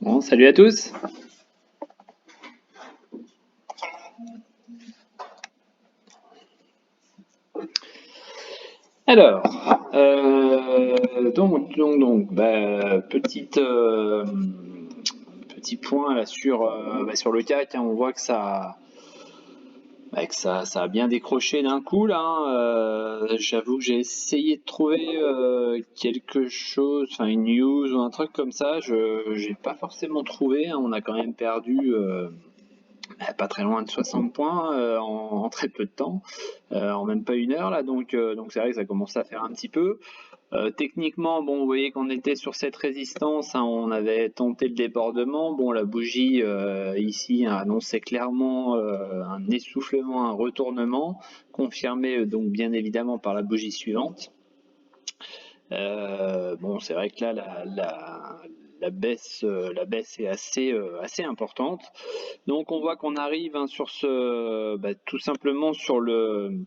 Bon, salut à tous. Alors, petit point là sur le CAC, hein, on voit que ça a bien décroché d'un coup là, hein. J'avoue que j'ai essayé de trouver quelque chose, enfin une news ou un truc comme ça. Je j'ai pas forcément trouvé, hein. On a quand même perdu. Pas très loin de 60 points en très peu de temps, en même pas une heure là, donc c'est vrai que ça commence à faire un petit peu. Techniquement, bon, vous voyez qu'on était sur cette résistance, hein, on avait tenté le débordement. Bon, la bougie ici annonçait clairement un essoufflement, un retournement, confirmé donc bien évidemment par la bougie suivante. Bon, c'est vrai que là, la baisse est assez importante. Donc, on voit qu'on arrive, hein, sur tout simplement sur le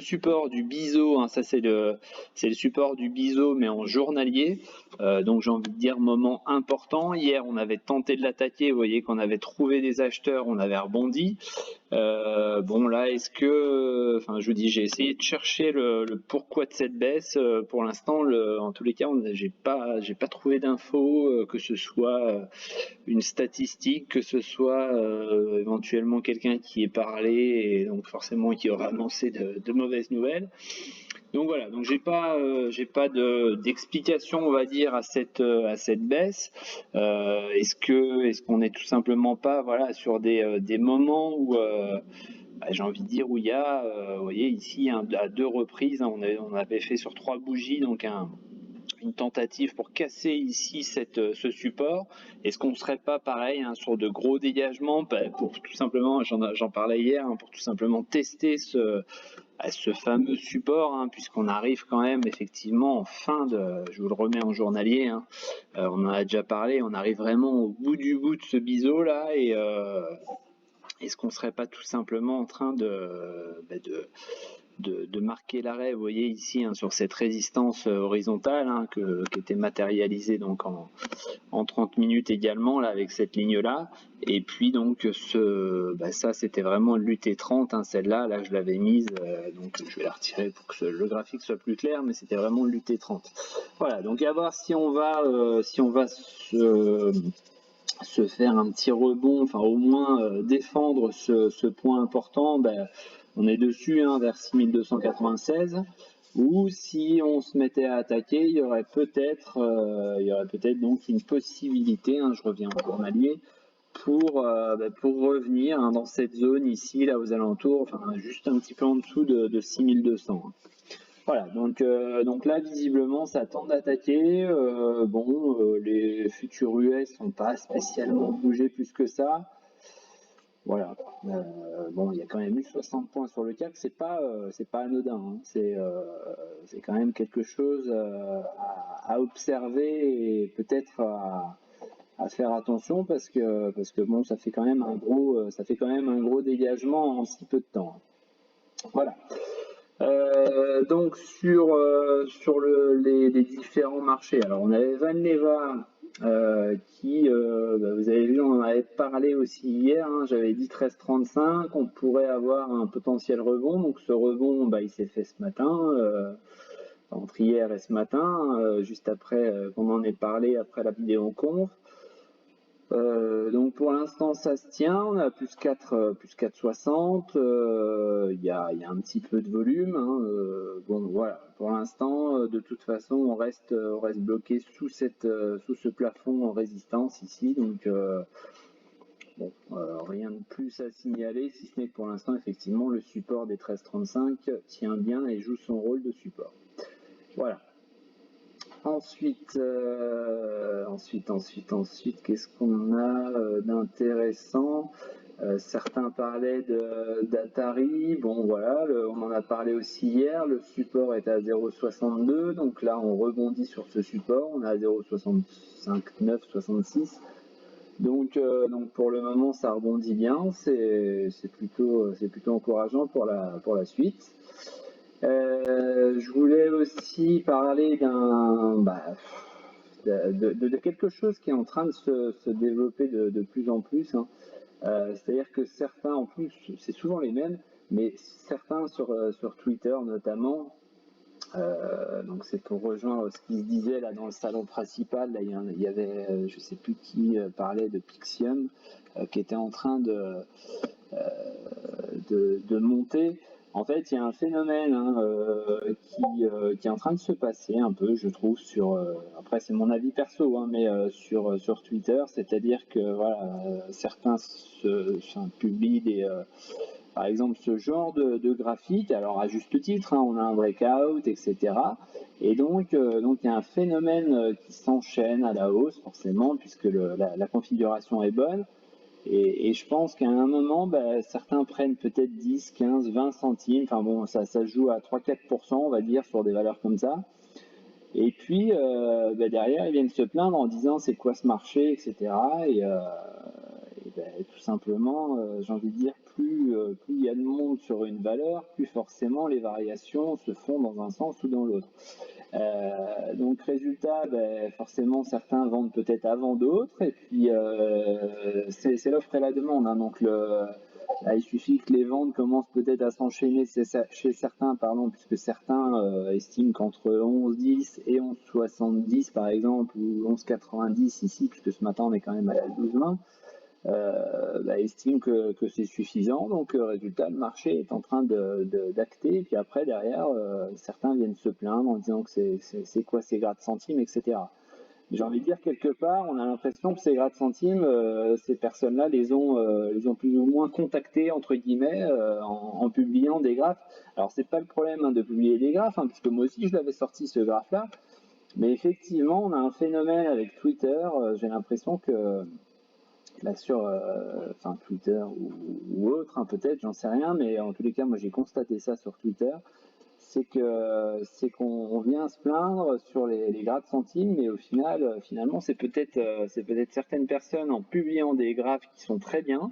support du biseau, hein. Ça c'est le support du biseau mais en journalier. Donc j'ai envie de dire moment important. Hier on avait tenté de l'attaquer, vous voyez qu'on avait trouvé des acheteurs, on avait rebondi. Bon là, enfin je vous dis, j'ai essayé de chercher le pourquoi de cette baisse. Pour l'instant, en tous les cas, j'ai pas trouvé d'infos, que ce soit une statistique, que ce soit éventuellement quelqu'un qui ait parlé et donc forcément qui aura annoncé de mauvaises nouvelles. Donc voilà, donc j'ai pas d'explication, on va dire, à cette baisse. Est-ce qu'on est tout simplement pas, voilà, sur des moments où j'ai envie de dire, où il y a, vous voyez ici, hein, à deux reprises, hein, on avait fait sur trois bougies, donc une tentative pour casser ici ce support. Est-ce qu'on ne serait pas pareil, hein, sur de gros dégagements, pour tout simplement, j'en parlais hier, hein, pour tout simplement tester ce fameux support, hein, puisqu'on arrive quand même effectivement en fin de, je vous le remets en journalier, hein, on en a déjà parlé, on arrive vraiment au bout du bout de ce biseau là, et est-ce qu'on ne serait pas tout simplement en train de marquer l'arrêt, vous voyez ici, hein, sur cette résistance horizontale, hein, qui était matérialisée donc en 30 minutes également, là, avec cette ligne-là. Et puis donc ça c'était vraiment l'UT30, hein, celle-là, là je l'avais mise, donc je vais la retirer pour que le graphique soit plus clair, mais c'était vraiment l'UT30. Voilà, donc à voir si on va se faire un petit rebond, enfin au moins défendre ce point important. On est dessus, hein, vers 6296. Ou si on se mettait à attaquer, il y aurait peut-être donc une possibilité, hein, je reviens au journalier, pour revenir, hein, dans cette zone ici, là aux alentours, enfin juste un petit peu en dessous de 6200. Voilà, donc là, visiblement, ça tend d'attaquer. Bon, les futurs US n'ont pas spécialement bougé plus que ça. Voilà. Bon, il y a quand même eu 60 points sur le CAC, c'est pas anodin, hein. C'est quand même quelque chose à observer et peut-être à faire attention parce que bon, ça fait quand même un gros dégagement en si peu de temps. Voilà. Donc sur les différents marchés, alors on avait Valneva qui, vous avez vu, on en avait parlé aussi hier, hein. J'avais dit 13,35, on pourrait avoir un potentiel rebond. Donc ce rebond, il s'est fait ce matin, entre hier et ce matin, juste après qu'on en ait parlé, après la vidéo conf. Donc pour l'instant ça se tient, on a plus 4, plus 4,60, il y a un petit peu de volume, hein. Bon voilà, pour l'instant, de toute façon on reste bloqué sous ce plafond en résistance ici, donc bon, rien de plus à signaler, si ce n'est que pour l'instant effectivement le support des 13,35 tient bien et joue son rôle de support. Voilà. Ensuite, qu'est-ce qu'on a d'intéressant? Certains parlaient d'Atari. Bon, voilà, on en a parlé aussi hier. Le support est à 0,62. Donc là, on rebondit sur ce support. On est à 0,65,9, 66. Donc pour le moment, ça rebondit bien. C'est plutôt encourageant pour la suite. Je voulais aussi parler de quelque chose qui est en train de se développer de plus en plus, hein. C'est-à-dire que certains, en plus, c'est souvent les mêmes, mais certains sur Twitter notamment, donc c'est pour rejoindre ce qui se disait là dans le salon principal, là, il y avait, je sais plus qui parlait de Pixium, qui était en train de monter. En fait, il y a un phénomène, hein, qui est en train de se passer un peu, je trouve, après c'est mon avis perso, hein, mais sur Twitter, c'est-à-dire que voilà, certains publient par exemple ce genre de graphique, alors à juste titre, hein, on a un breakout, etc. Et donc il y a un phénomène qui s'enchaîne à la hausse, forcément, puisque la configuration est bonne. Et je pense qu'à un moment, certains prennent peut-être 10, 15, 20 centimes. Enfin bon, ça joue à 3-4%, on va dire, sur des valeurs comme ça. Et puis, derrière, ils viennent se plaindre en disant c'est quoi ce marché, etc. Tout simplement, j'ai envie de dire, plus il y a de monde sur une valeur, plus forcément les variations se font dans un sens ou dans l'autre. Donc résultat, forcément certains vendent peut-être avant d'autres, et puis c'est l'offre et la demande, hein. Donc là, il suffit que les ventes commencent peut-être à s'enchaîner chez certains, pardon, puisque certains estiment qu'entre 11,10 et 11,70 par exemple, ou 11,90 ici, puisque ce matin on est quand même à la 12,20, estime que c'est suffisant. Donc résultat, le marché est en train d'acter, et puis après derrière, certains viennent se plaindre en disant que c'est quoi ces gras de centimes, etc. J'ai envie de dire, quelque part, on a l'impression que ces gras de centimes, ces personnes-là les ont plus ou moins contactés, entre guillemets, en publiant des graphes. Alors c'est pas le problème, hein, de publier des graphes, hein, puisque moi aussi je l'avais sorti ce graphe-là, mais effectivement on a un phénomène avec Twitter, j'ai l'impression que là sur Twitter ou autre, hein, peut-être, j'en sais rien, mais en tous les cas, moi j'ai constaté ça sur Twitter, c'est qu'on vient se plaindre sur les graphes centimes, mais au final, finalement, c'est peut-être certaines personnes en publiant des graphes qui sont très bien,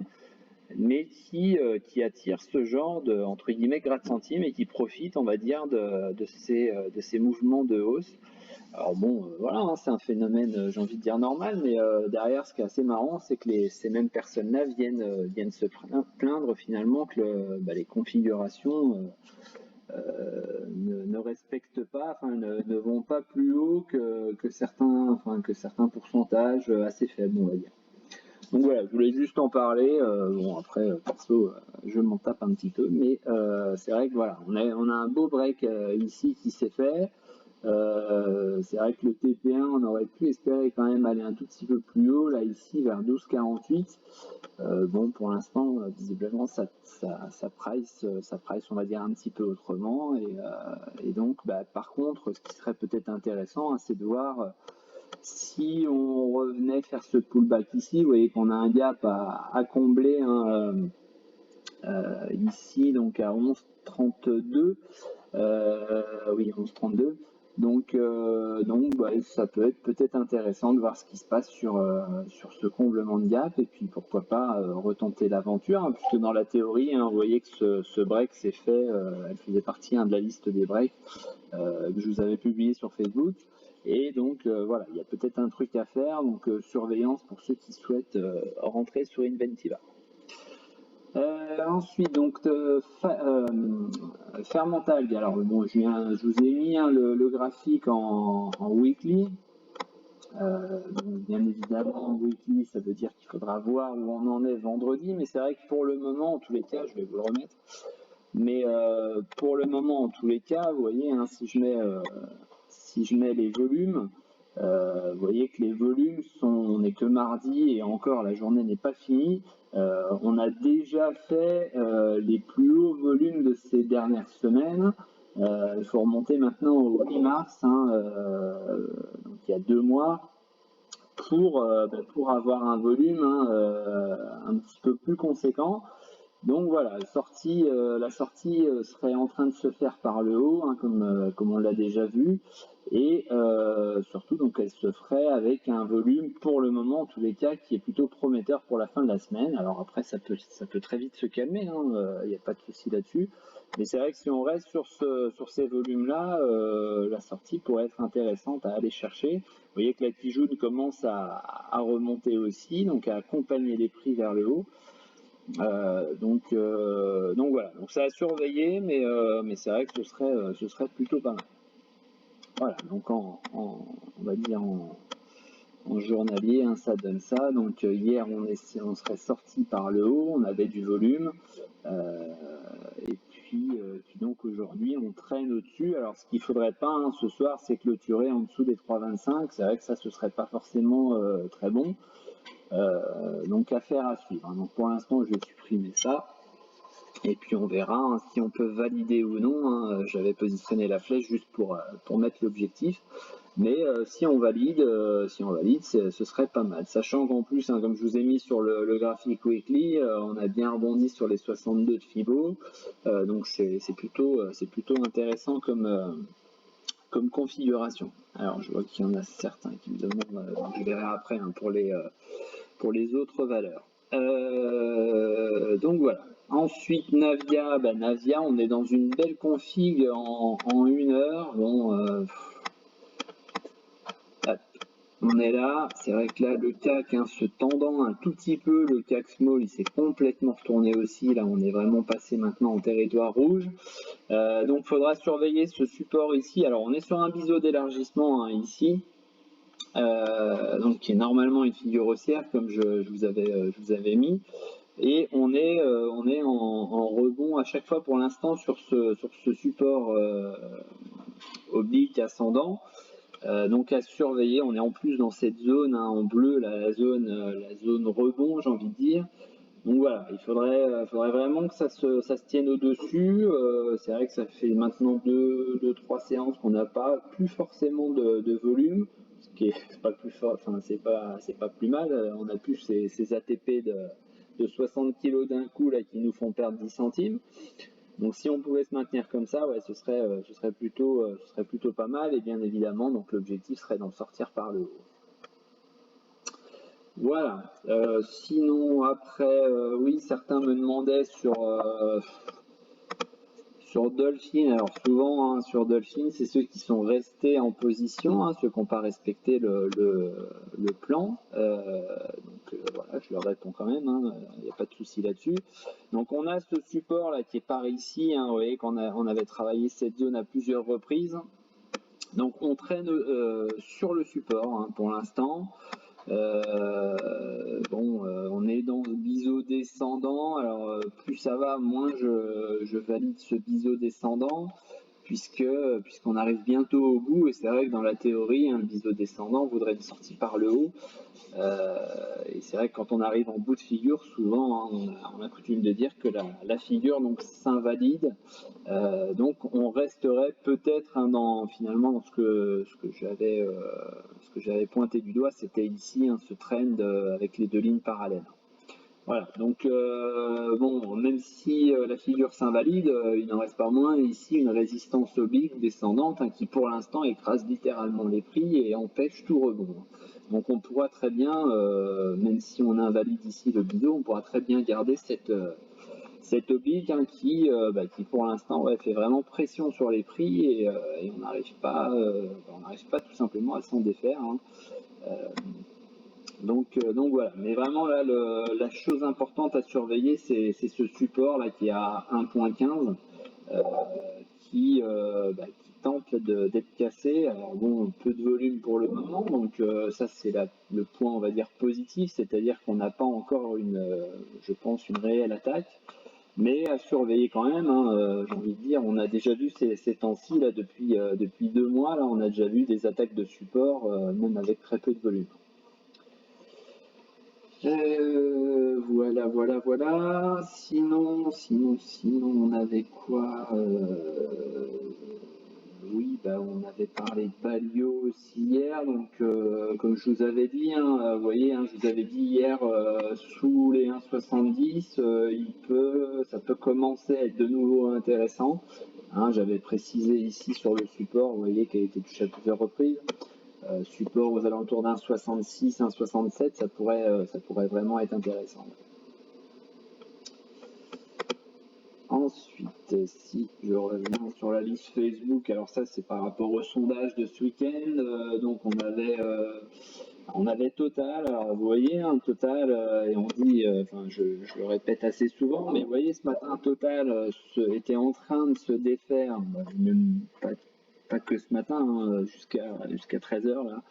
mais qui attirent ce genre de, entre guillemets, graphes centimes, et qui profitent, on va dire, de ces mouvements de hausse. Alors bon, voilà, hein, c'est un phénomène, j'ai envie de dire normal, mais derrière, ce qui est assez marrant, c'est que ces mêmes personnes-là viennent se plaindre finalement que les configurations ne respectent pas, enfin ne vont pas plus haut que certains pourcentages assez faibles, on va dire. Donc voilà, je voulais juste en parler. Bon, après, perso, je m'en tape un petit peu, mais c'est vrai que voilà, on a un beau break ici qui s'est fait. C'est vrai que le TP1, on aurait pu espérer quand même aller un tout petit peu plus haut, là ici vers 12,48. Bon, pour l'instant, visiblement, ça price, on va dire, un petit peu autrement. Et donc, par contre, ce qui serait peut-être intéressant, hein, c'est de voir si on revenait faire ce pullback ici. Vous voyez qu'on a un gap à combler, hein, ici, donc à 11,32. Oui, 11,32. Donc ça peut être peut-être intéressant de voir ce qui se passe sur ce comblement de gap, et puis pourquoi pas retenter l'aventure, hein, puisque dans la théorie, hein, vous voyez que ce break s'est fait, elle faisait partie, hein, de la liste des breaks que je vous avais publié sur Facebook, et donc voilà, il y a peut-être un truc à faire, donc surveillance pour ceux qui souhaitent rentrer sur Inventiva. Ensuite, donc, Fermentalg. Alors, bon, je vous ai mis, hein, le graphique en weekly. Donc, bien évidemment, en weekly, ça veut dire qu'il faudra voir où on en est vendredi, mais c'est vrai que pour le moment, en tous les cas, je vais vous le remettre. Mais pour le moment, en tous les cas, vous voyez, hein, si je mets les volumes, vous voyez que les volumes on n'est que mardi, et encore la journée n'est pas finie. On a déjà fait les plus hauts volumes de ces dernières semaines. Il faut remonter maintenant au 8 mars, hein, donc il y a 2 mois, pour avoir un volume, hein, un petit peu plus conséquent. Donc voilà, la sortie serait en train de se faire par le haut, hein, comme on l'a déjà vu, et surtout donc elle se ferait avec un volume pour le moment en tous les cas qui est plutôt prometteur pour la fin de la semaine. Alors après ça peut très vite se calmer, il n'y a pas de souci là-dessus. Mais c'est vrai que si on reste sur ces volumes-là, la sortie pourrait être intéressante à aller chercher. Vous voyez que la Kijoun commence à remonter aussi, donc à accompagner les prix vers le haut. Donc voilà, donc ça à surveiller, mais c'est vrai que ce serait plutôt pas mal. Voilà, donc on va dire en journalier, hein, ça donne ça. Donc hier on serait sorti par le haut, on avait du volume, et puis donc aujourd'hui on traîne au-dessus. Alors ce qu'il faudrait pas ce soir, c'est clôturer en dessous des 3,25. C'est vrai que ça ce serait pas forcément très bon. Donc affaire à suivre, hein. Donc pour l'instant je vais supprimer ça. Et puis on verra, hein, si on peut valider ou non, hein. J'avais positionné la flèche juste pour mettre l'objectif. Mais si on valide, ce serait pas mal. Sachant qu'en plus, hein, comme je vous ai mis sur le graphique weekly, on a bien rebondi sur les 62 de Fibo. Donc c'est plutôt intéressant comme configuration. Alors je vois qu'il y en a certains qui me demandent, je verrai après, hein, pour les autres valeurs. Donc voilà. Ensuite, Navia, Navia, on est dans une belle config en 1 heure. Bon, on est là. C'est vrai que là, le CAC, hein, se tendant un tout petit peu, le CAC Small, il s'est complètement retourné aussi. Là, on est vraiment passé maintenant en territoire rouge. Donc, il faudra surveiller ce support ici. Alors, on est sur un biseau d'élargissement, hein, ici. Donc qui est normalement une figure haussière comme je vous avais mis, et on est en rebond à chaque fois pour l'instant sur ce support oblique ascendant. Donc à surveiller, on est en plus dans cette zone, hein, en bleu, la zone rebond, j'ai envie de dire. Donc voilà, il faudrait vraiment que ça se tienne au-dessus. C'est vrai que ça fait maintenant 2-3 séances qu'on n'a pas plus forcément de volume, ce qui est pas plus fort, enfin c'est pas plus mal. On a plus ces ATP de 60 kg d'un coup là qui nous font perdre 10 centimes. Donc si on pouvait se maintenir comme ça, ouais, ce serait plutôt pas mal. Et bien évidemment, donc l'objectif serait d'en sortir par le haut. Voilà. Sinon, après, oui, certains me demandaient sur Dolphin. Alors souvent, hein, sur Dolphin, c'est ceux qui sont restés en position, hein, ceux qui n'ont pas respecté le plan. Donc voilà, je leur réponds quand même, hein, il n'y a pas de souci là-dessus. Donc on a ce support là qui est par ici, hein, vous voyez qu'on avait travaillé cette zone à plusieurs reprises. Donc on traîne sur le support, hein, pour l'instant. On est dans le biseau descendant. Alors plus ça va, moins je valide ce biseau descendant, puisqu'on arrive bientôt au bout. Et c'est vrai que dans la théorie, un biseau descendant voudrait une sortie par le haut. Et c'est vrai que quand on arrive en bout de figure, souvent, hein, on a coutume de dire que la figure donc s'invalide. Donc on resterait peut-être, hein, finalement dans ce que j'avais pointé du doigt, c'était ici, hein, ce trend avec les deux lignes parallèles. Voilà, donc bon, même si la figure s'invalide, il n'en reste pas moins ici une résistance oblique descendante, hein, qui pour l'instant écrase littéralement les prix et empêche tout rebond. Donc on pourra très bien, même si on invalide ici le biseau, on pourra très bien garder cette oblique, hein, qui pour l'instant, ouais, fait vraiment pression sur les prix, et on n'arrive pas tout simplement à s'en défaire, hein. Donc voilà, mais vraiment là la chose importante à surveiller, c'est ce support là qui est à 1,15, qui tente d'être cassé. Alors bon, peu de volume pour le moment, donc ça c'est le point, on va dire, positif, c'est-à-dire qu'on n'a pas encore je pense, une réelle attaque. Mais à surveiller quand même, hein, j'ai envie de dire, on a déjà vu ces temps-ci, là, depuis 2 mois, là, on a déjà vu des attaques de support, même avec très peu de volume. Voilà. Sinon, on avait quoi? Oui, on avait parlé de Balio aussi hier, donc comme je vous avais dit, hein, vous voyez, hein, je vous avais dit hier, sous les 1,70, ça peut commencer à être de nouveau intéressant. Hein, j'avais précisé ici sur le support, vous voyez, qu'il a été touché à plusieurs reprises. Support aux alentours d'un 66, un 67, ça pourrait vraiment être intéressant. Ensuite, si je reviens sur la liste Facebook, alors ça c'est par rapport au sondage de ce week-end, donc on avait Total, alors vous voyez un Total, et on dit, enfin je le répète assez souvent, mais vous voyez ce matin Total était en train de se défaire, même pas que ce matin, hein, jusqu'à 13h là,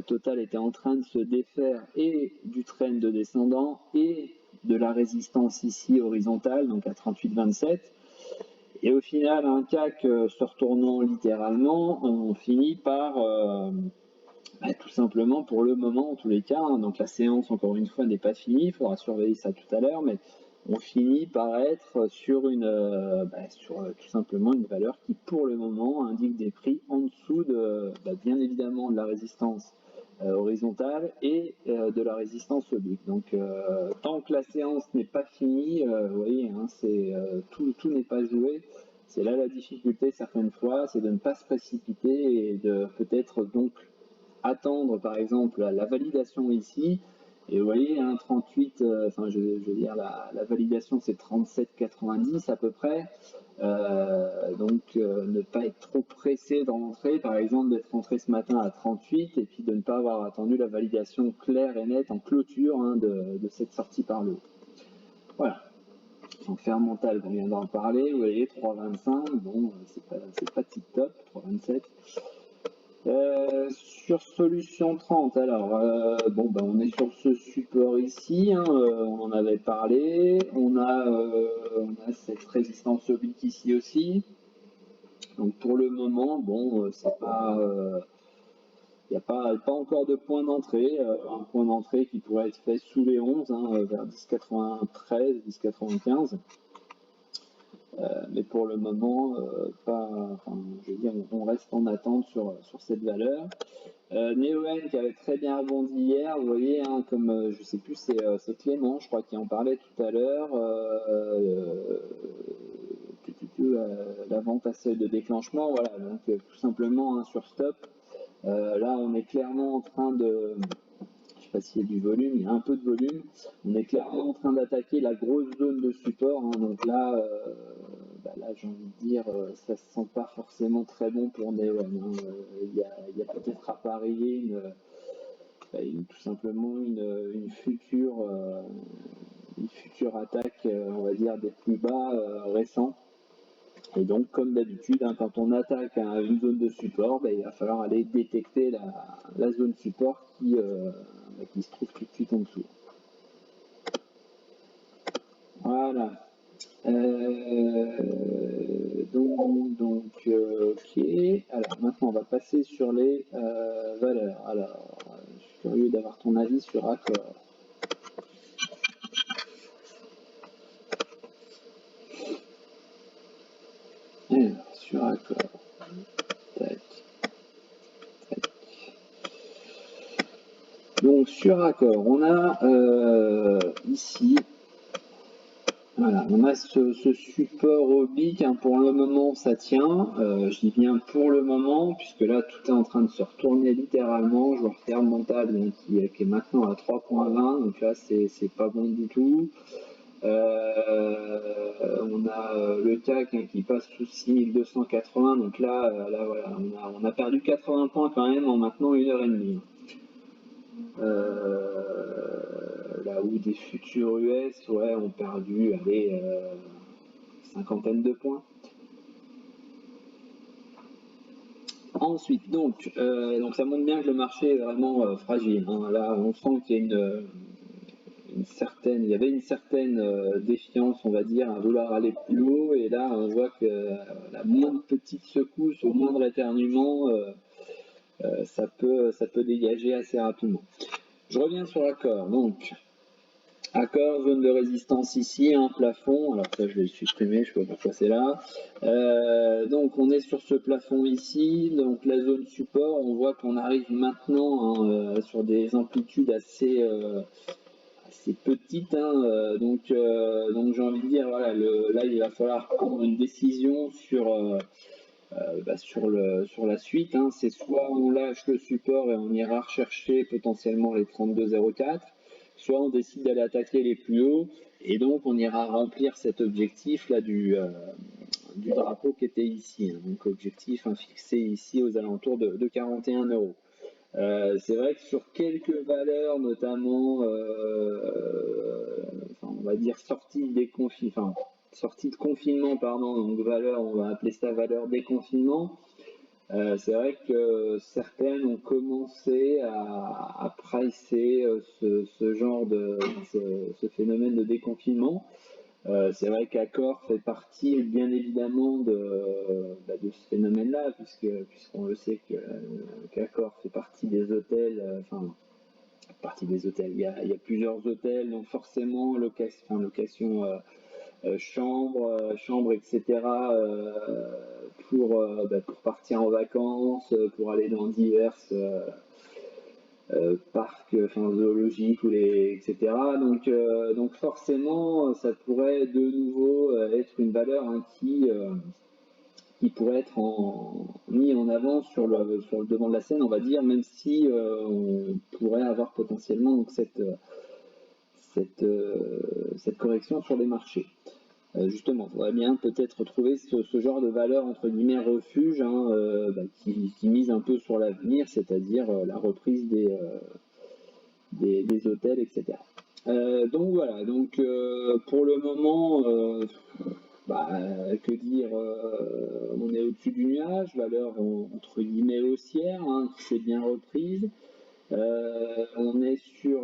Total était en train de se défaire et du trend de descendant et de la résistance ici horizontale, donc à 38,27. Et au final, un CAC se retournant littéralement, on finit par, tout simplement pour le moment, en tous les cas, hein, donc la séance, encore une fois, n'est pas finie, il faudra surveiller ça tout à l'heure, mais on finit par être sur tout simplement une valeur qui, pour le moment, indique des prix en dessous de, bien évidemment, de la résistance horizontale et de la résistance oblique. Donc, tant que la séance n'est pas finie, vous voyez, hein, tout n'est pas joué. C'est là la difficulté certaines fois, c'est de ne pas se précipiter et de peut-être donc attendre par exemple la validation ici. Et vous voyez, hein, 38, je veux dire, la validation c'est 37,90 à peu près. Ne pas être trop pressé d'entrer, par exemple d'être rentré ce matin à 38 et puis de ne pas avoir attendu la validation claire et nette en clôture, hein, de cette sortie par le haut. Voilà. Donc fer mental, on vient d'en parler, vous voyez, 3,25, bon, c'est pas tip top, 3,27. Sur solution 30, alors on est sur ce support ici, hein, on en avait parlé, on a cette résistance oblique ici aussi. Donc pour le moment, bon, c'est pas, il n'y a pas encore de point d'entrée, un point d'entrée qui pourrait être fait sous les 11, hein, vers 10,93, 10,95. Mais pour le moment, on reste en attente sur cette valeur. Neoen qui avait très bien rebondi hier, vous voyez, hein, comme je sais plus, c'est Clément, je crois, qui en parlait tout à l'heure. La vente à seuil de déclenchement, voilà, donc tout simplement, hein, sur stop. Là, on est clairement en train de, je sais pas s'il y a du volume, il y a un peu de volume. On est clairement en train d'attaquer la grosse zone de support, hein, donc là, j'ai envie de dire, ça se sent pas forcément très bon pour Neoen. Hein. Il y a peut-être à parier tout simplement une future attaque, on va dire, des plus bas récents. Et donc, comme d'habitude, hein, quand on attaque une zone de support, il va falloir aller détecter la zone support qui se trouve tout de suite en dessous. Voilà. Ok. Alors maintenant, on va passer sur les valeurs. Alors, je suis curieux d'avoir ton avis sur Accor. Alors, sur Accor. Tac. Tac. Donc, sur Accor, on a ici. Voilà, on a ce support oblique, hein, pour le moment ça tient, je dis bien pour le moment, puisque là tout est en train de se retourner littéralement, je vois faire le mental qui est maintenant à 3,20, donc là c'est pas bon du tout. On a le CAC, hein, qui passe sous 6280, donc là voilà, on a perdu 80 points quand même en maintenant 1h30. Là où des futurs US ont perdu, allez, cinquantaine de points. Ensuite, donc ça montre bien que le marché est vraiment fragile. Hein. Là, on sent qu'il y a il y avait une certaine défiance, on va dire, à vouloir aller plus haut, et là, on voit que la moindre petite secousse, au moindre éternuement, ça peut dégager assez rapidement. Je reviens sur Accor. Donc, Accord, zone de résistance ici, un plafond, alors ça je vais le supprimer, je sais pas pourquoi c'est là. Donc on est sur ce plafond ici, donc la zone support, on voit qu'on arrive maintenant hein, sur des amplitudes assez petites, hein, donc j'ai envie de dire, voilà, là il va falloir prendre une décision sur la suite, hein. C'est soit on lâche le support et on ira rechercher potentiellement les 32,04, soit on décide d'aller attaquer les plus hauts et donc on ira remplir cet objectif là du drapeau qui était ici, hein. Donc objectif fixé ici aux alentours de 41 euros. C'est vrai que sur quelques valeurs, notamment, on va dire sortie de confinement, pardon, donc valeur, on va appeler ça valeur déconfinement. C'est vrai que certaines ont commencé à pricer ce genre ce phénomène de déconfinement. C'est vrai qu'Accor fait partie bien évidemment de ce phénomène-là, puisqu'on le sait qu'Accor fait partie des hôtels, il y a plusieurs hôtels, donc forcément location chambre, etc. Pour partir en vacances, pour aller dans diverses parcs zoologiques etc. Donc forcément, ça pourrait de nouveau être une valeur hein, qui pourrait être mis en avant sur le devant de la scène, on va dire, même si on pourrait avoir potentiellement donc, cette correction sur les marchés. Justement, il faudrait bien peut-être trouver ce genre de valeur entre guillemets refuge hein, qui mise un peu sur l'avenir, c'est-à-dire la reprise des hôtels, etc. Donc voilà, pour le moment, que dire, on est au-dessus du nuage, valeur entre guillemets haussière, hein, qui s'est bien reprise. On est sur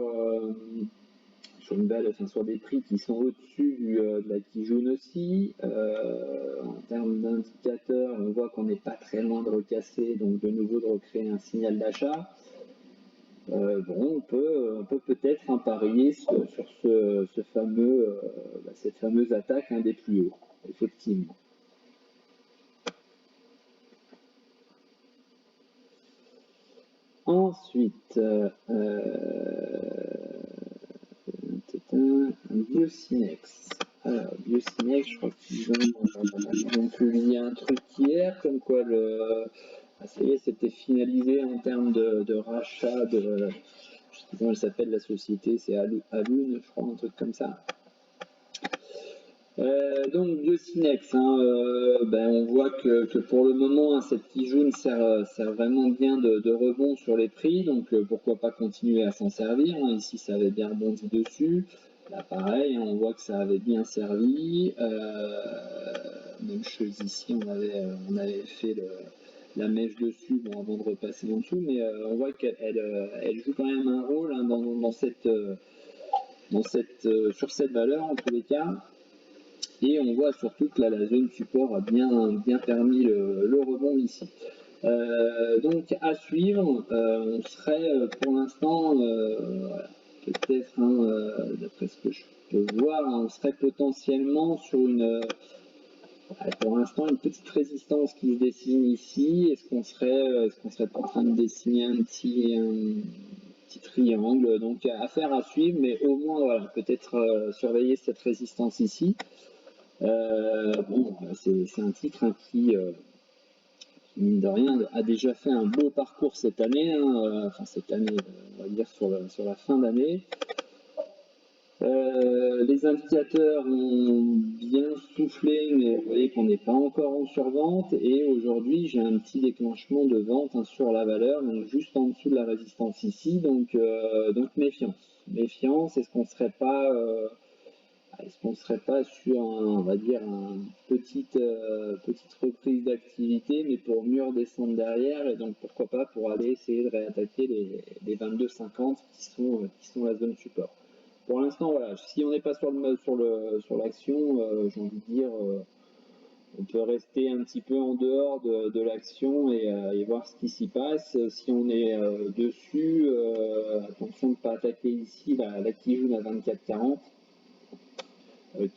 une belle, sur des prix qui sont au-dessus de la Kijun aussi. En termes d'indicateurs, on voit qu'on n'est pas très loin de recasser, donc de nouveau de recréer un signal d'achat. On peut peut-être parier sur cette fameuse attaque des plus hauts, effectivement. Ensuite, Biocinex. Alors, Biocinex, je crois qu'ils ont publié un truc hier, comme quoi ça y est, c'était finalisé en termes de rachat de. Je sais pas comment elle s'appelle la société, c'est Alune, je crois, un truc comme ça. Donc Biocinex, hein, on voit que pour le moment, hein, cette Kijun sert vraiment bien de rebond sur les prix, donc pourquoi pas continuer à s'en servir, hein. Ici, ça avait bien rebondi dessus. Là, pareil, hein, on voit que ça avait bien servi. Même chose ici, on avait fait la mèche dessus avant de repasser en dessous, mais on voit qu'elle joue quand même un rôle hein, sur cette valeur en tous les cas. Et on voit surtout que la zone support a bien permis le rebond ici. Donc à suivre, on serait pour l'instant, peut-être, d'après ce que je peux voir, on serait potentiellement sur pour l'instant, une petite résistance qui se dessine ici. Est-ce qu'on serait pas en train de dessiner un petit triangle? Donc affaire à suivre, mais au moins voilà, peut-être surveiller cette résistance ici. C'est un titre hein, qui, mine de rien, a déjà fait un beau parcours cette année, hein, cette année, on va dire sur la fin d'année. Les indicateurs ont bien soufflé, mais vous voyez qu'on n'est pas encore en survente. Et aujourd'hui, j'ai un petit déclenchement de vente hein, sur la valeur, donc juste en dessous de la résistance ici. Donc méfiance. Méfiance, est-ce qu'on serait pas sur on va dire, une petite reprise d'activité, mais pour mieux redescendre derrière, et donc pourquoi pas pour aller essayer de réattaquer les 22,50 qui sont la zone support. Pour l'instant, voilà, si on n'est pas sur l'action, j'ai envie de dire, on peut rester un petit peu en dehors de l'action et voir ce qui s'y passe. Si on est dessus, attention de ne pas attaquer ici la Kijun à 24,40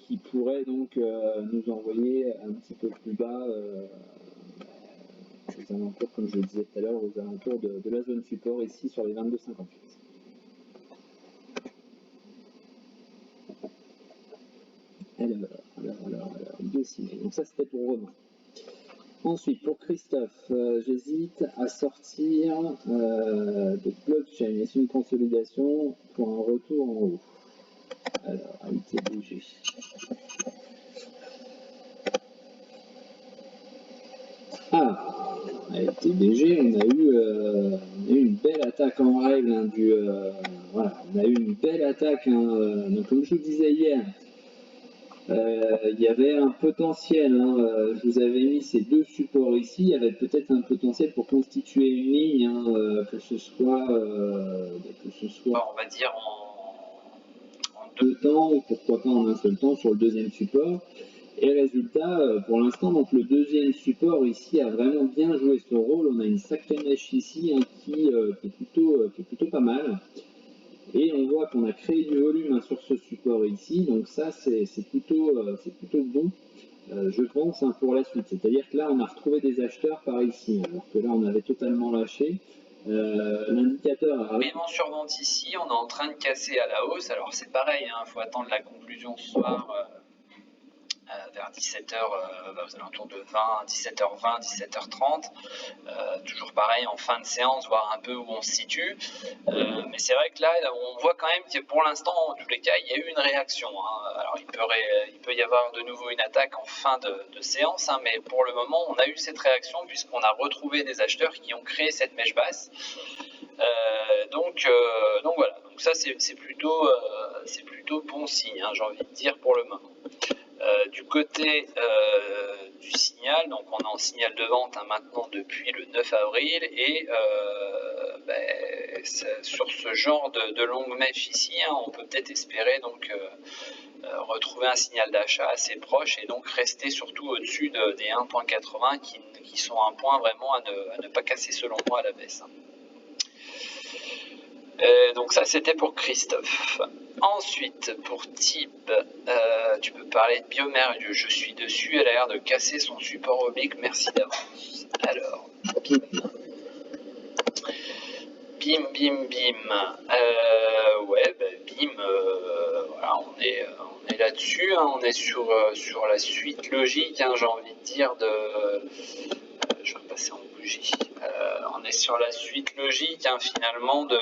qui pourrait donc nous envoyer un petit peu plus bas aux alentours, comme je le disais tout à l'heure, aux alentours de la zone support ici sur les 22,58. Alors, décimé. Donc ça c'était pour Romain. Ensuite, pour Christophe, j'hésite à sortir de blockchain. Est-ce une consolidation pour un retour en haut? Alors, ITBG. Ah, ITBG, on a eu une belle attaque en règle. Hein, voilà, on a eu une belle attaque. Hein, donc, comme je vous disais hier, il y avait un potentiel, hein, je vous avais mis ces deux supports ici, il y avait peut-être un potentiel pour constituer une ligne, hein, que ce soit, on va dire en deux temps, ou pourquoi pas en un seul temps sur le deuxième support. Et résultat, pour l'instant, donc le deuxième support ici a vraiment bien joué son rôle. On a une sacrée mèche ici, hein, qui est plutôt pas mal. Et on voit qu'on a créé du volume, hein, sur ce support ici, donc ça c'est plutôt bon, je pense, hein, pour la suite. C'est-à-dire que là on a retrouvé des acheteurs par ici, alors que là on avait totalement lâché. L'indicateur a vraiment surmonte ici, on est en train de casser à la hausse. Alors c'est pareil, il faut attendre la conclusion ce soir vers 17h, aux alentours de 17h20, 17h30. Toujours pareil en fin de séance, voir un peu où on se situe. Mais c'est vrai que là, on voit quand même que pour l'instant, en tous les cas, il y a eu une réaction. Hein. Alors il peut y avoir de nouveau une attaque en fin de séance, hein, mais pour le moment, on a eu cette réaction puisqu'on a retrouvé des acheteurs qui ont créé cette mèche basse. Donc voilà, donc ça c'est plutôt bon signe, hein, j'ai envie de dire pour le moment. Du côté du signal, donc on est en signal de vente, hein, maintenant depuis le 9 avril et sur ce genre de longue mèche ici, hein, on peut peut-être espérer donc retrouver un signal d'achat assez proche et donc rester surtout au-dessus des 1.80 qui sont un point vraiment à ne pas casser selon moi à la baisse. Hein. Donc ça c'était pour Christophe. Ensuite pour Type, tu peux parler de Biomergue, je suis dessus, elle a l'air de casser son support oblique, merci d'avance. Alors, bim ouais, bim, voilà, on est là-dessus, hein, on est sur la suite logique, hein, j'ai envie de dire je vais passer en bougie. On est sur la suite logique, hein, finalement de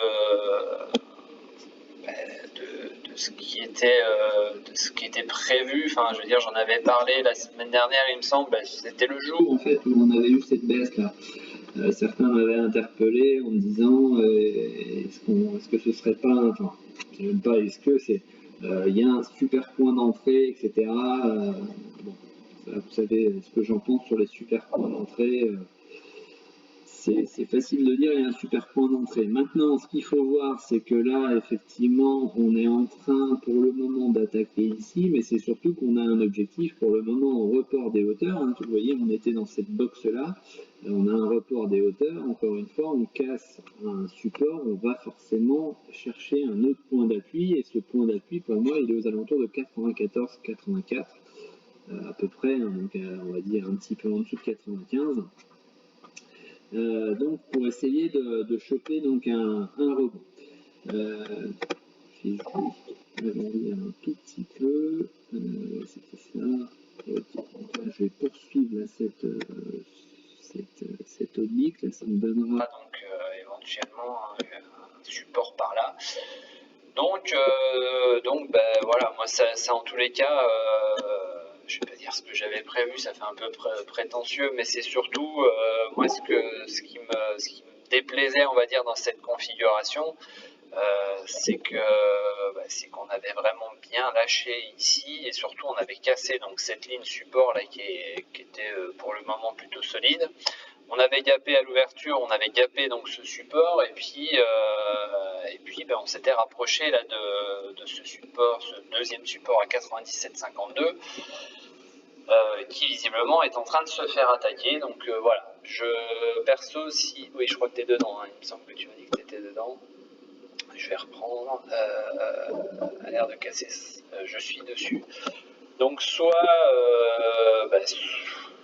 ce qui était prévu. Enfin, je veux dire, j'en avais parlé la semaine dernière, il me semble. C'était le jour en fait où on avait eu cette baisse là. Certains m'avaient interpellé en me disant est-ce que ce serait pas, enfin, c'est même pas est-ce que c'est, il y a un super point d'entrée, etc. Bon, ça, vous savez ce que j'en pense sur les super points d'entrée. C'est facile de dire, il y a un super point d'entrée. Maintenant, ce qu'il faut voir, c'est que là, effectivement, on est en train pour le moment d'attaquer ici, mais c'est surtout qu'on a un objectif pour le moment en report des hauteurs. Hein. Vous voyez, on était dans cette box-là, on a un report des hauteurs. Encore une fois, on casse un support, on va forcément chercher un autre point d'appui, et ce point d'appui, pour moi, il est aux alentours de 94-84, à peu près, hein, donc on va dire un petit peu en dessous de 95. Donc pour essayer de choper donc un rebond. Si je vais agrandir un tout petit peu, c'était ça. Okay. Là, je vais poursuivre là, cette oblique, là, ça me donnera donc éventuellement un support par là. Donc voilà, moi ça en tous les cas, je vais pas dire ce que j'avais prévu, ça fait un peu prétentieux, mais c'est surtout moi ce qui me déplaisait, on va dire, dans cette configuration, c'est qu'on avait vraiment bien lâché ici et surtout on avait cassé donc cette ligne support là qui était pour le moment plutôt solide. On avait gapé à l'ouverture, on avait gapé donc ce support et puis on s'était rapproché là de ce support, ce deuxième support à 97,52. qui visiblement est en train de se faire attaquer. Donc voilà, perso, si... Oui, je crois que tu es dedans, hein. Il me semble que tu m'as dit que tu étais dedans. Je vais reprendre. À l'air de casser, je suis dessus. Donc soit,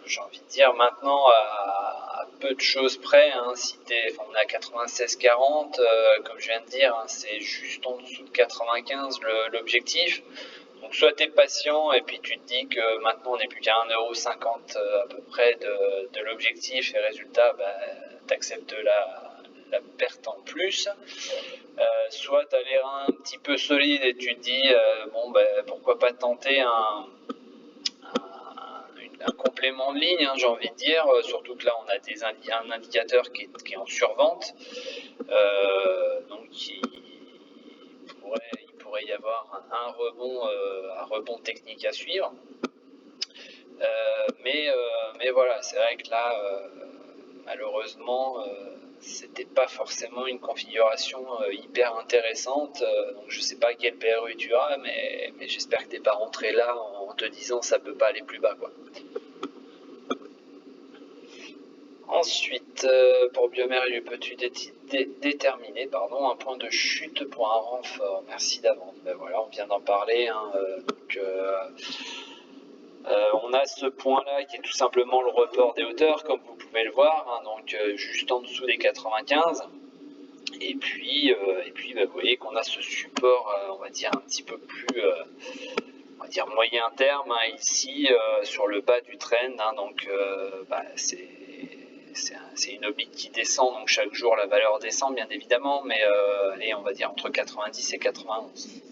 j'ai envie de dire maintenant à peu de choses près, hein, si on est à 96,40, comme je viens de dire, hein, c'est juste en dessous de 95 l'objectif. Donc soit tu es patient et puis tu te dis que maintenant on n'est plus qu'à 1,50 € à peu près de l'objectif et résultat, tu acceptes la perte en plus. Soit tu as les reins un petit peu solides et tu te dis pourquoi pas tenter un complément de ligne, hein, j'ai envie de dire, surtout que là on a un indicateur qui est en survente, donc il pourrait y avoir un rebond technique à suivre, mais voilà, c'est vrai que là malheureusement c'était pas forcément une configuration hyper intéressante, donc je sais pas quel PRU tu as, mais j'espère que t'es pas rentré là en te disant ça peut pas aller plus bas, quoi. Ensuite, pour Biomérieux, peux-tu déterminer un point de chute pour un renfort? Merci d'avance. Ben voilà, on vient d'en parler, hein, on a ce point-là qui est tout simplement le report des hauteurs, comme vous pouvez le voir, hein, donc juste en dessous des 95. Et puis vous voyez qu'on a ce support, on va dire un petit peu plus, on va dire moyen terme, hein, ici sur le bas du trend, hein, donc c'est une oblique qui descend, donc chaque jour la valeur descend bien évidemment, mais allez, on va dire entre 90 et 91.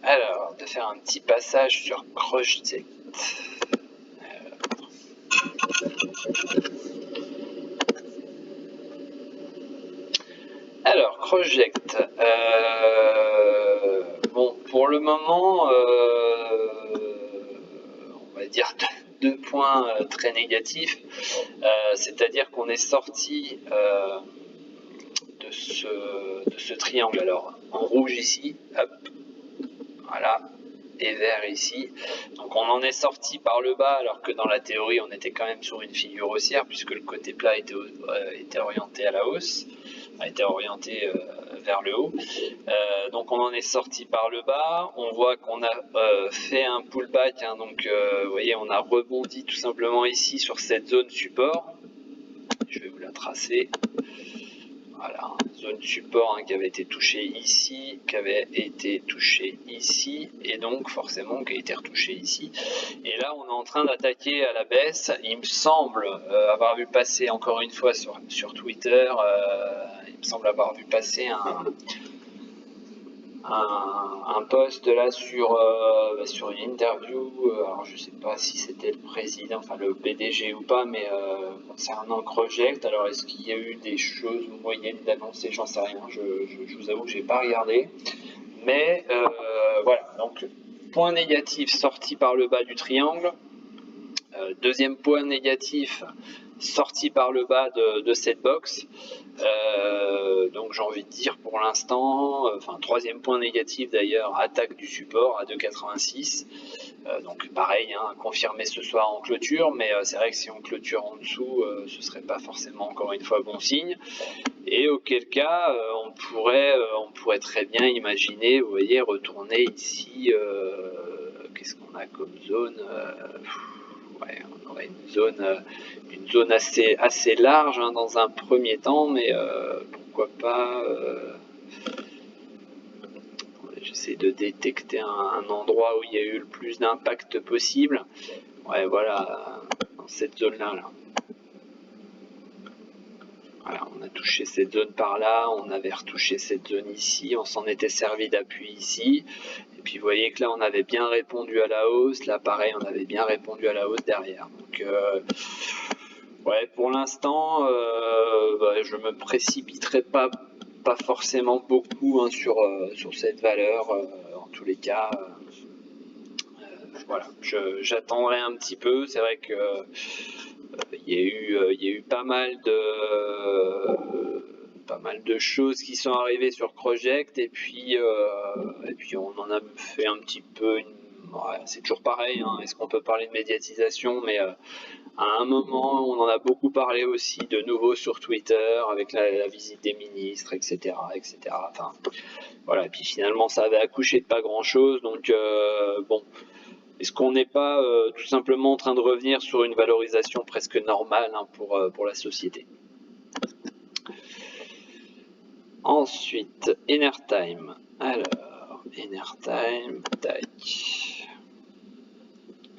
Alors, de faire un petit passage sur Croject. Alors, Croject. Bon, pour le moment, on va dire deux points très négatifs. C'est-à-dire qu'on est sorti de ce triangle. Alors, en rouge ici, hop, voilà, et vert ici. Donc on en est sorti par le bas, alors que dans la théorie on était quand même sur une figure haussière, puisque le côté plat était orienté à la hausse, était orienté vers le haut. Donc on en est sorti par le bas, on voit qu'on a fait un pullback, hein, donc vous voyez, on a rebondi tout simplement ici sur cette zone support. Je vais vous la tracer. Voilà, zone support, hein, qui avait été touchée ici, qui avait été touchée ici, et donc forcément qui a été retouchée ici. Et là, on est en train d'attaquer à la baisse. Il me semble avoir vu passer, encore une fois sur Twitter, il me semble avoir vu passer un post là sur une interview, alors je sais pas si c'était le président, enfin le PDG ou pas, mais concernant Croject. Alors est-ce qu'il y a eu des choses moyennes d'annoncer? J'en sais rien, je vous avoue que j'ai pas regardé, mais voilà, donc point négatif sorti par le bas du triangle. Deuxième point négatif sorti par le bas de cette box. Donc j'ai envie de dire pour l'instant, troisième point négatif d'ailleurs, attaque du support à 2,86. Donc pareil, hein, confirmé ce soir en clôture, mais c'est vrai que si on clôture en dessous, ce serait pas forcément encore une fois bon signe. Et auquel cas, on pourrait très bien imaginer, vous voyez, retourner ici. Qu'est-ce qu'on a comme zone? On aurait une zone assez large, hein, dans un premier temps, mais pourquoi pas. J'essaie de détecter un endroit où il y a eu le plus d'impact possible. Ouais, voilà, dans cette zone-là. Là. Voilà, on a touché cette zone par là, on avait retouché cette zone ici, on s'en était servi d'appui ici. Et puis vous voyez que là, on avait bien répondu à la hausse. Là, pareil, on avait bien répondu à la hausse derrière. Donc, ouais, pour l'instant, je me précipiterai pas forcément beaucoup, hein, sur cette valeur. En tous les cas, voilà, j'attendrai un petit peu. C'est vrai que il y a eu pas mal pas mal de choses qui sont arrivées sur Project et puis on en a fait un petit peu c'est toujours pareil, hein. Est-ce qu'on peut parler de médiatisation, mais à un moment on en a beaucoup parlé aussi de nouveau sur Twitter avec la visite des ministres, etc. Enfin voilà, et puis finalement ça avait accouché de pas grand chose, donc bon, est-ce qu'on n'est pas tout simplement en train de revenir sur une valorisation presque normale, hein, pour la société? Ensuite, Enertime. Alors, Enertime, tac.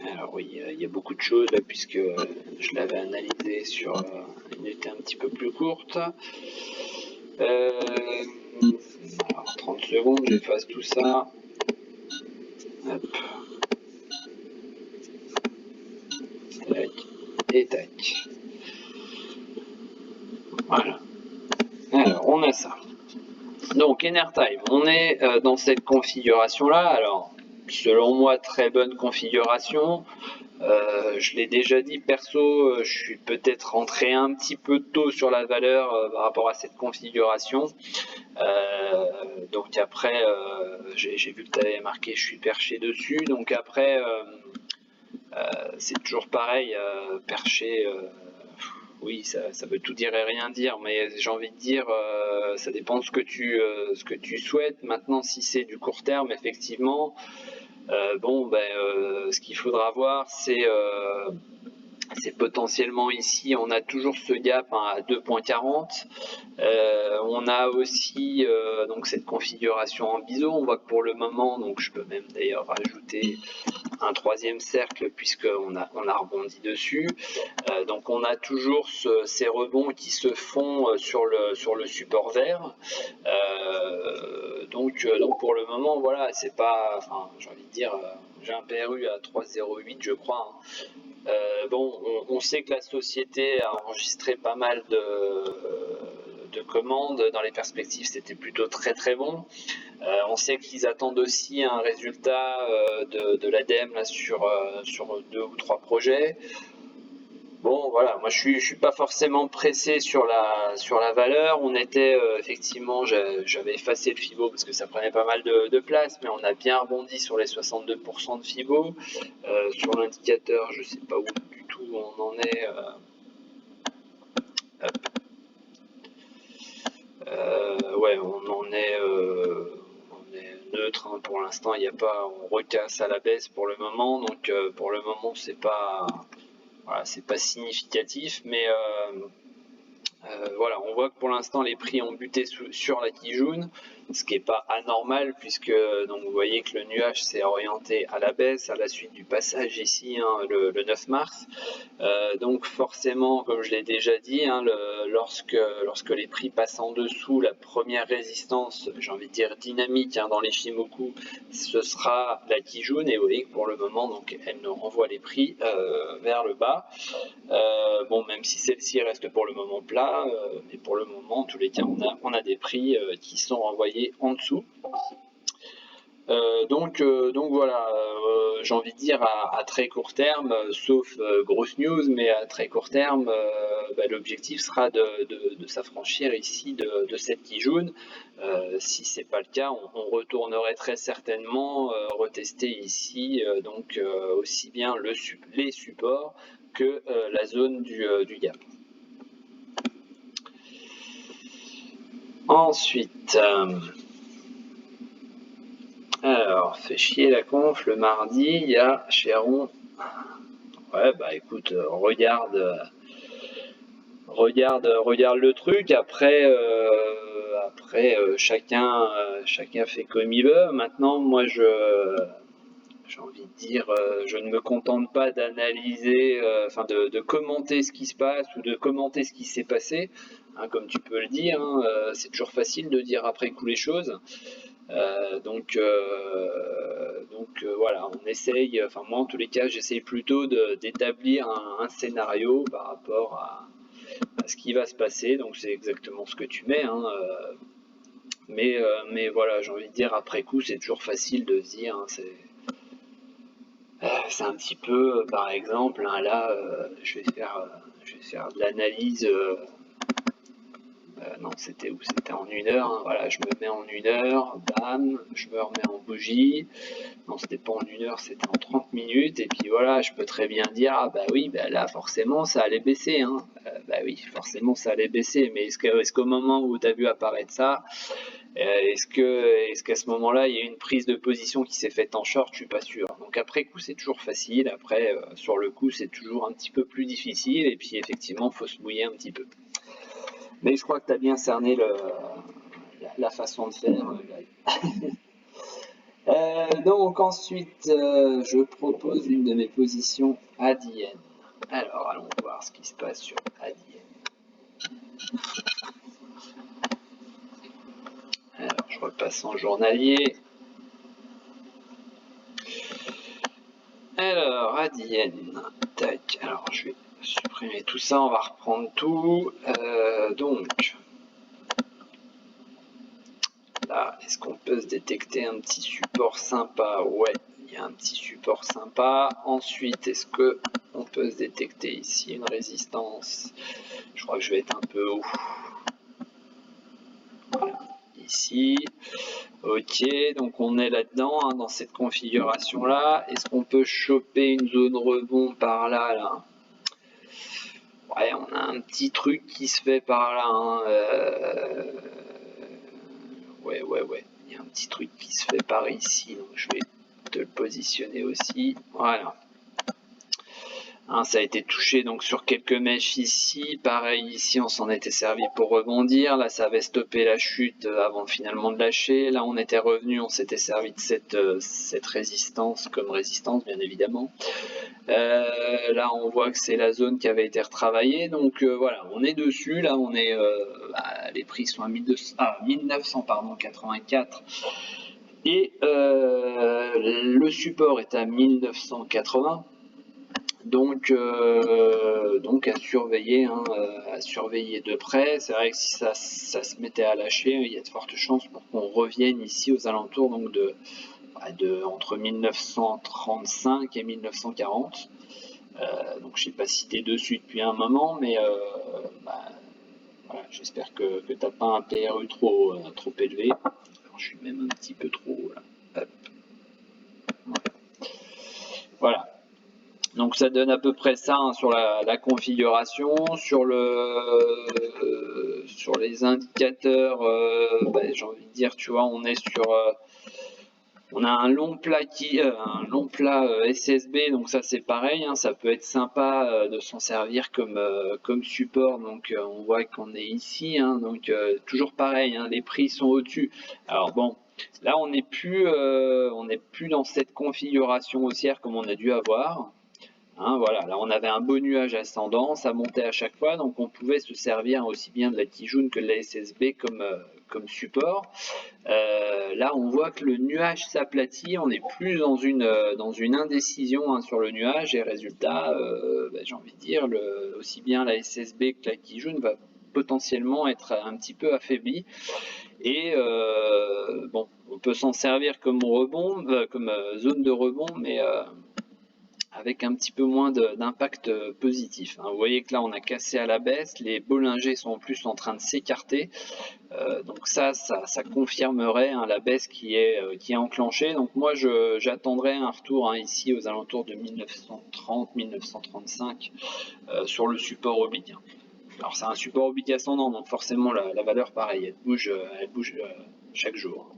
Alors oui, il y a beaucoup de choses là, puisque je l'avais analysé sur une unité un petit peu plus courte. Alors, 30 secondes, j'efface tout ça. Hop. Tac. Et tac. Voilà. Alors, on a ça. Donc, Enertime, on est dans cette configuration-là. Alors, selon moi, très bonne configuration. Je l'ai déjà dit, perso, je suis peut-être rentré un petit peu tôt sur la valeur par rapport à cette configuration. Donc après, j'ai vu que tu avais marqué je suis perché dessus. Donc après, c'est toujours pareil, perché. Oui, ça veut tout dire et rien dire, mais j'ai envie de dire, ça dépend de ce que tu souhaites. Maintenant, si c'est du court terme, effectivement, ce qu'il faudra voir, c'est potentiellement ici, on a toujours ce gap, hein, à 2,40. On a aussi donc cette configuration en biseau. On voit que pour le moment, donc je peux même d'ailleurs rajouter un troisième cercle puisqu'on a rebondi dessus. Donc on a toujours ces rebonds qui se font sur le support vert. Donc pour le moment, voilà, c'est pas, enfin, j'ai envie de dire, j'ai un PRU à 3,08 je crois, hein. On sait que la société a enregistré pas mal de commandes. Dans les perspectives, c'était plutôt très très bon. On sait qu'ils attendent aussi un résultat de l'ADEME là, sur 2 ou 3 projets. Bon, voilà, moi je suis pas forcément pressé sur la valeur. On était effectivement, j'avais effacé le FIBO parce que ça prenait pas mal de place, mais on a bien rebondi sur les 62% de FIBO. Sur l'indicateur, je sais pas où du tout on en est. Ouais, on est neutre, hein, pour l'instant. Il n'y a pas, on recasse à la baisse pour le moment, donc pour le moment c'est pas. Voilà, c'est pas significatif, mais voilà, on voit que pour l'instant les prix ont buté sur la Kijun, ce qui n'est pas anormal puisque donc vous voyez que le nuage s'est orienté à la baisse à la suite du passage ici, hein, le 9 mars. Donc forcément, comme je l'ai déjà dit, hein, lorsque les prix passent en dessous, la première résistance, j'ai envie de dire dynamique, hein, dans les Shimoku, ce sera la Kijun, et vous voyez que pour le moment, donc, elle nous renvoie les prix vers le bas. Même si celle-ci reste pour le moment plat, mais pour le moment, en tous les cas, on a des prix qui sont renvoyés en dessous. Donc voilà, j'ai envie de dire à très court terme, sauf grosse news, mais à très court terme, l'objectif sera de s'affranchir ici de cette Kijun. Si c'est pas le cas, on retournerait très certainement retester ici aussi bien les supports que la zone du gap. Ensuite, alors, fait chier la conf, le mardi, il y a Chéron. Ouais, bah écoute, regarde le truc. Après, chacun fait comme il veut. Maintenant, moi, j'ai envie de dire, je ne me contente pas d'analyser, de commenter ce qui se passe ou de commenter ce qui s'est passé. Hein, comme tu peux le dire, hein, c'est toujours facile de dire après coup les choses. Voilà, on essaye, enfin moi en tous les cas j'essaye plutôt d'établir un scénario par rapport à ce qui va se passer, donc c'est exactement ce que tu mets, hein, mais voilà, j'ai envie de dire après coup c'est toujours facile de se dire, hein, c'est un petit peu, par exemple, hein, là je vais faire de l'analyse. non, c'était où? C'était en 1 heure, hein. Voilà, je me mets en 1 heure, bam, je me remets en bougie. Non, c'était pas en 1 heure, c'était en 30 minutes. Et puis voilà, je peux très bien dire, ah bah oui, bah là, forcément, ça allait baisser, hein. Bah oui, forcément, ça allait baisser. Mais est-ce qu'au moment où tu as vu apparaître ça, est-ce qu'à ce moment-là, il y a une prise de position qui s'est faite en short? Je suis pas sûr. Donc après coup, c'est toujours facile. Après, sur le coup, c'est toujours un petit peu plus difficile. Et puis effectivement, il faut se mouiller un petit peu. Mais je crois que tu as bien cerné la façon de faire. Donc ensuite, je propose une de mes positions ADN. Alors, allons voir ce qui se passe sur ADN. Alors, je repasse en journalier. Alors, ADN. Tac. Alors, je vais supprimer tout ça. On va reprendre tout. Donc, là, est-ce qu'on peut se détecter un petit support sympa? Ouais, il y a un petit support sympa. Ensuite, est-ce que on peut se détecter ici une résistance? Je crois que je vais être un peu haut. Voilà, ici. Ok, donc on est là-dedans, hein, dans cette configuration-là. Est-ce qu'on peut choper une zone rebond par là, là? Ouais, on a un petit truc qui se fait par là. Hein, ouais. Il y a un petit truc qui se fait par ici. Donc je vais te le positionner aussi. Voilà. Hein, ça a été touché donc sur quelques mèches ici. Pareil ici, on s'en était servi pour rebondir. Là, ça avait stoppé la chute avant finalement de lâcher. Là, on était revenu, on s'était servi de cette résistance comme résistance, bien évidemment. Là, on voit que c'est la zone qui avait été retravaillée. Donc voilà, on est dessus. Là, on est, les prix sont à 1984. Et le support est à 1980. Donc à surveiller, hein, à surveiller de près. C'est vrai que si ça se mettait à lâcher, il y a de fortes chances pour qu'on revienne ici aux alentours donc entre 1935 et 1940. Donc je sais pas si tu es dessus depuis un moment, mais voilà, j'espère que tu n'as pas un PRU trop élevé. Alors, je suis même un petit peu trop haut là. Hop. Voilà. Donc ça donne à peu près ça, hein, sur la configuration, sur les indicateurs. J'ai envie de dire, tu vois, on est sur, on a un long plat SSB, donc ça c'est pareil, hein, ça peut être sympa de s'en servir comme support. Donc on voit qu'on est ici, hein, donc toujours pareil, hein, les prix sont au-dessus. Alors bon. Là, on n'est plus dans cette configuration haussière comme on a dû avoir. Hein, voilà, là on avait un beau nuage ascendant, ça montait à chaque fois, donc on pouvait se servir aussi bien de la Kijun que de la SSB comme support. Là on voit que le nuage s'aplatit, on n'est plus dans une indécision, hein, sur le nuage, et résultat, j'ai envie de dire, aussi bien la SSB que la Kijun va potentiellement être un petit peu affaiblie. Et bon, on peut s'en servir comme rebond, comme zone de rebond, mais avec un petit peu moins d'impact positif. Hein. Vous voyez que là, on a cassé à la baisse, les Bollinger sont en plus en train de s'écarter. Donc ça confirmerait, hein, la baisse qui est enclenchée. Donc moi, j'attendrai un retour, hein, ici aux alentours de 1930-1935 sur le support oblique. Alors c'est un support oblique ascendant, donc forcément la valeur, pareil, elle bouge chaque jour.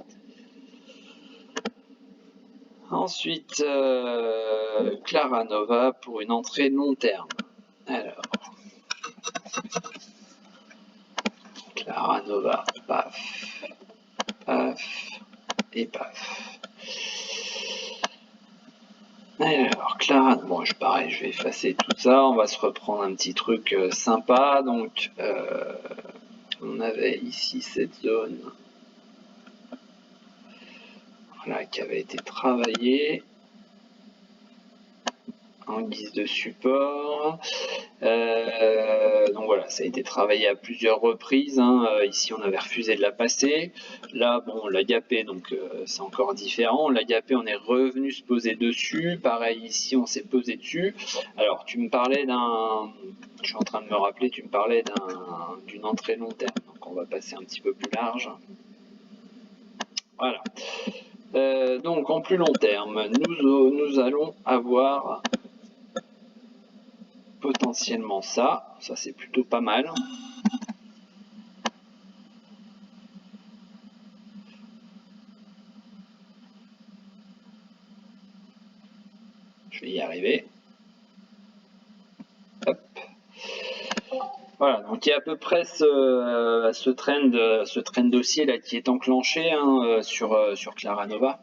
Ensuite, Clara Nova pour une entrée long terme. Alors, Clara Nova, paf, paf, et paf. Alors, Clara, bon, pareil, je vais effacer tout ça, on va se reprendre un petit truc sympa. Donc, on avait ici cette zone, voilà, qui avait été travaillée en guise de support. Donc voilà, ça a été travaillé à plusieurs reprises, hein. Ici on avait refusé de la passer. Là, bon, on l'a gapé, donc c'est encore différent. On l'a gapé, on est revenu se poser dessus. Pareil, ici on s'est posé dessus. Alors tu me parlais je suis en train de me rappeler, tu me parlais d'une entrée long terme. Donc donc on va passer un petit peu plus large. Voilà. Donc en plus long terme, nous allons avoir potentiellement ça c'est plutôt pas mal. Je vais y arriver. Hop. Voilà, donc il y a à peu près ce trend haussier là qui est enclenché hein, sur Claranova.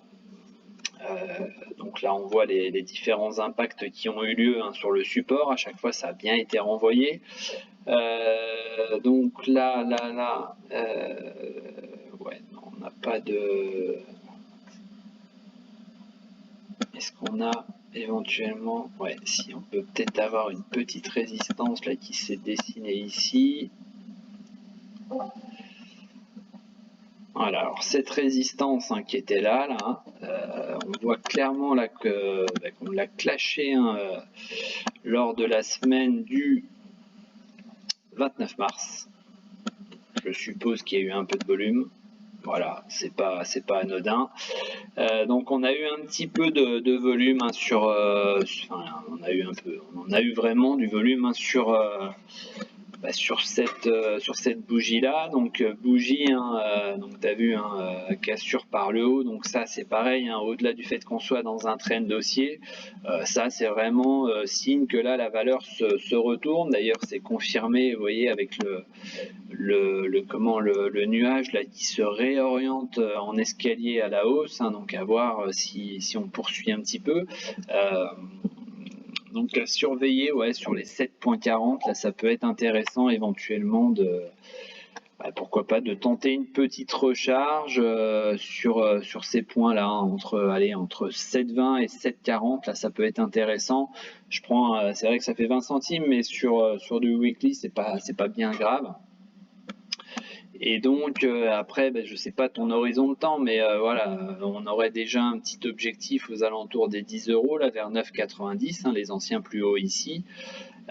Donc là on voit les différents impacts qui ont eu lieu hein, sur le support. À chaque fois ça a bien été renvoyé. Donc là, ouais, non, on n'a pas de. Est-ce qu'on a éventuellement, ouais, si on peut peut-être avoir une petite résistance là qui s'est dessinée ici. Voilà, alors cette résistance hein, qui était là, on voit clairement là qu'on l'a clashé hein, lors de la semaine du 29 mars. Je suppose qu'il y a eu un peu de volume. Voilà, c'est pas anodin. Donc on a eu un petit peu de volume hein, sur, enfin, on a eu vraiment du volume hein, sur cette bougie là. Donc bougie, hein, donc tu as vu cassure par le haut. Donc ça c'est pareil, hein, au-delà du fait qu'on soit dans un trend haussier, ça c'est vraiment signe que là la valeur se retourne. D'ailleurs c'est confirmé, vous voyez, avec le nuage là qui se réoriente en escalier à la hausse, hein, donc à voir si on poursuit un petit peu. Donc à surveiller, ouais, sur les 7.40, là ça peut être intéressant éventuellement de pourquoi pas de tenter une petite recharge sur ces points là hein, entre 7,20 et 7,40, là ça peut être intéressant. Je prends c'est vrai que ça fait 20 centimes mais sur du weekly c'est pas bien grave. Et donc après, je sais pas ton horizon de temps, mais voilà, on aurait déjà un petit objectif aux alentours des 10 euros, là vers 9,90, hein, les anciens plus hauts ici.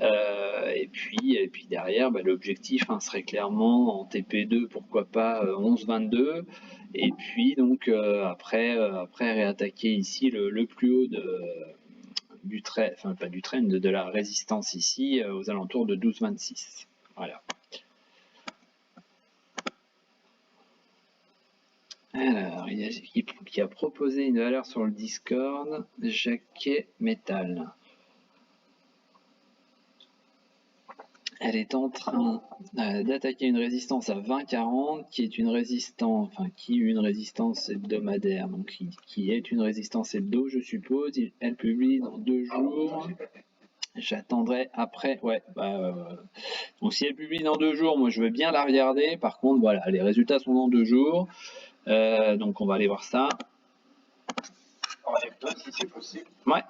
Et puis derrière, l'objectif hein, serait clairement en TP2, pourquoi pas 11,22. Et puis donc après réattaquer ici le plus haut du trend, enfin pas du trend, de la résistance ici aux alentours de 12,26. Voilà. Alors, il y a qui a proposé une valeur sur le Discord, Jaquet Metal. Elle est en train d'attaquer une résistance à 20,40, qui est une résistance, enfin qui est une résistance hebdomadaire, donc qui est une résistance hebdo, je suppose. Elle publie dans 2 jours. J'attendrai après, ouais. Donc si elle publie dans 2 jours, moi je veux bien la regarder. Par contre, voilà, les résultats sont dans 2 jours. Donc on va aller voir ça. En hebdo, si c'est possible. Ouais.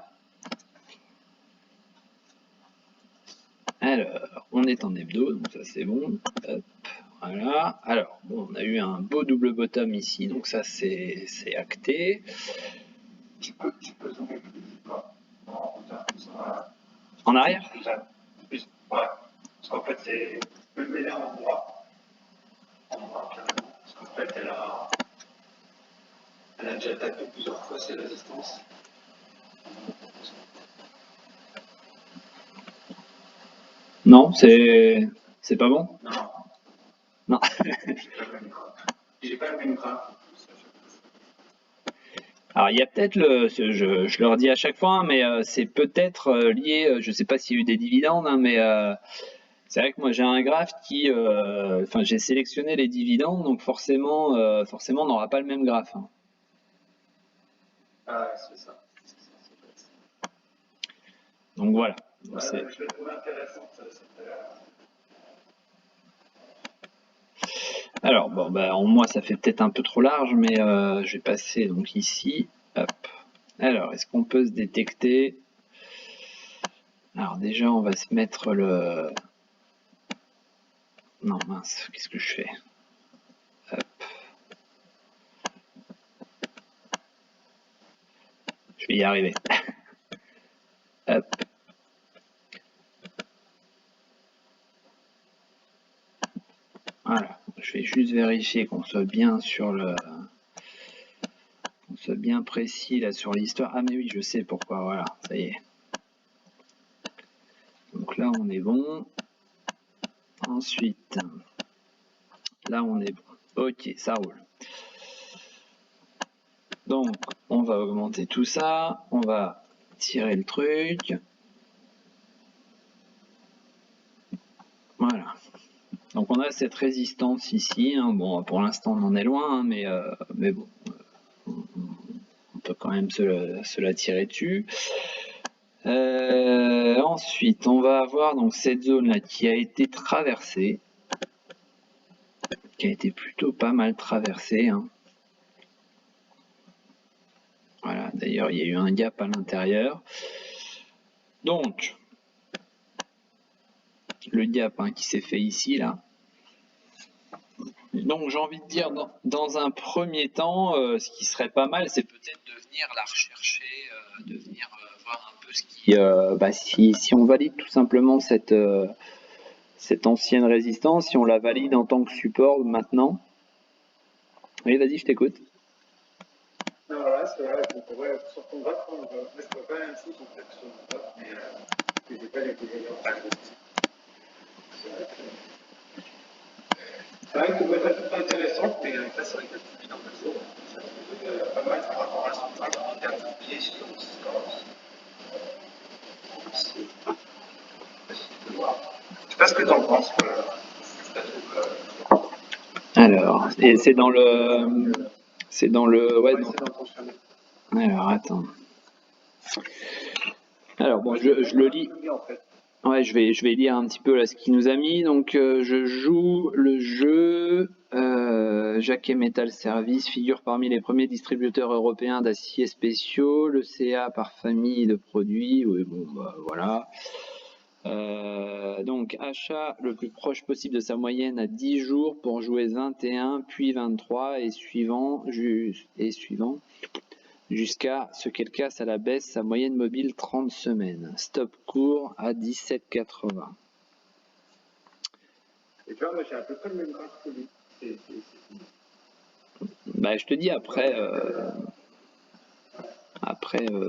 Alors, on est en hebdo, donc ça c'est bon. Hop, voilà. Alors, bon, on a eu un beau double bottom ici, donc ça c'est acté. Tu peux zoomer plus pas En arrière? Ouais. Parce qu'en fait, c'est le mêler en droit. Parce qu'en fait, elle a déjà attaqué plusieurs fois ses résistances. Non, c'est pas bon? Non. Non. J'ai pas le même graphe. Alors il y a peut-être je leur dis à chaque fois, hein, mais c'est peut-être lié, je sais pas s'il y a eu des dividendes, hein, mais c'est vrai que moi j'ai un graphe qui, enfin j'ai sélectionné les dividendes, donc forcément on n'aura pas le même graphe. Hein. Ah, c'est ça. Donc voilà. Ouais, je le trouve intéressant. Alors bon, en moi ça fait peut-être un peu trop large, mais je vais passer donc ici. Hop. Alors, est-ce qu'on peut se détecter? Alors déjà, on va se mettre le. Non mince, qu'est-ce que je fais? Hop. Je vais y arriver. Hop. Voilà, je je vais juste vérifier qu'on soit bien sur le... qu'on soit bien précis là sur l'histoire. Ah mais oui, je sais pourquoi, voilà, ça y est. Donc là, on est bon. Ensuite, là, on est bon. Ok, ça roule. Donc, on va augmenter tout ça. On va tirer le truc. Voilà. Donc, on a cette résistance ici. Hein. Bon, pour l'instant, on en est loin, hein, mais bon, on peut quand même se la tirer dessus. Ensuite, on va avoir donc cette zone-là qui a été traversée, qui a été plutôt pas mal traversée. Hein. Voilà, d'ailleurs, il y a eu un gap à l'intérieur. Donc, le gap hein, qui s'est fait ici, là. Donc, j'ai envie de dire, dans un premier temps, ce qui serait pas mal, c'est peut-être de venir la rechercher, de venir voir un peu ce qui... si on valide tout simplement cette ancienne résistance, si on la valide en tant que support maintenant. Oui, vas-y, je t'écoute. Non, voilà, c'est vrai, donc ouais, sur ton graphe, moi je vois pas la même chose en fait sur mon graphe, mais j'ai pas les couleurs. C'est vrai que ça peut être intéressant, mais après c'est vrai que le bilan perso, ça peut être pas mal par rapport à son travail en termes de pied sur le score. Je sais pas ce que tu en penses. Alors, et c'est dans le... C'est dans le... Ouais, non. Alors, attends. Alors, bon, je le lis. Ouais, je vais lire un petit peu là ce qu'il nous a mis. Donc, je joue le jeu. Jacquet Metal Service figure parmi les premiers distributeurs européens d'aciers spéciaux. Le CA par famille de produits. Oui, bon, bah voilà. Donc, achat le plus proche possible de sa moyenne à 10 jours pour jouer 21, puis 23 et suivant. Jusqu'à ce qu'elle casse à la baisse sa moyenne mobile 30 semaines. Stop court à 17,80. Et tu vois, moi j'ai à peu près le même graphe que lui. Bah, je te dis après,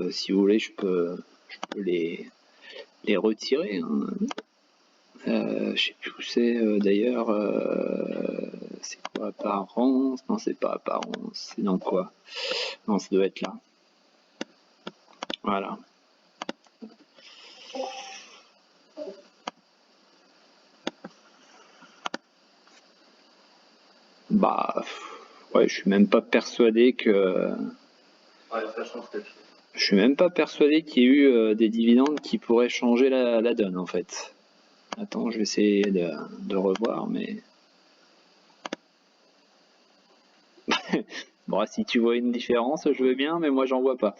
si vous voulez, je peux les retirer. Hein. Je sais plus où c'est d'ailleurs. C'est quoi apparence? Non, c'est pas apparence. C'est dans quoi? Non, ça doit être là. Voilà. Bah, ouais, je suis même pas persuadé que. Ouais, ça change quelque chose. Je suis même pas persuadé qu'il y ait eu des dividendes qui pourraient changer la donne en fait. Attends, je vais essayer de revoir, mais. Bon, si tu vois une différence, je veux bien, mais moi j'en vois pas.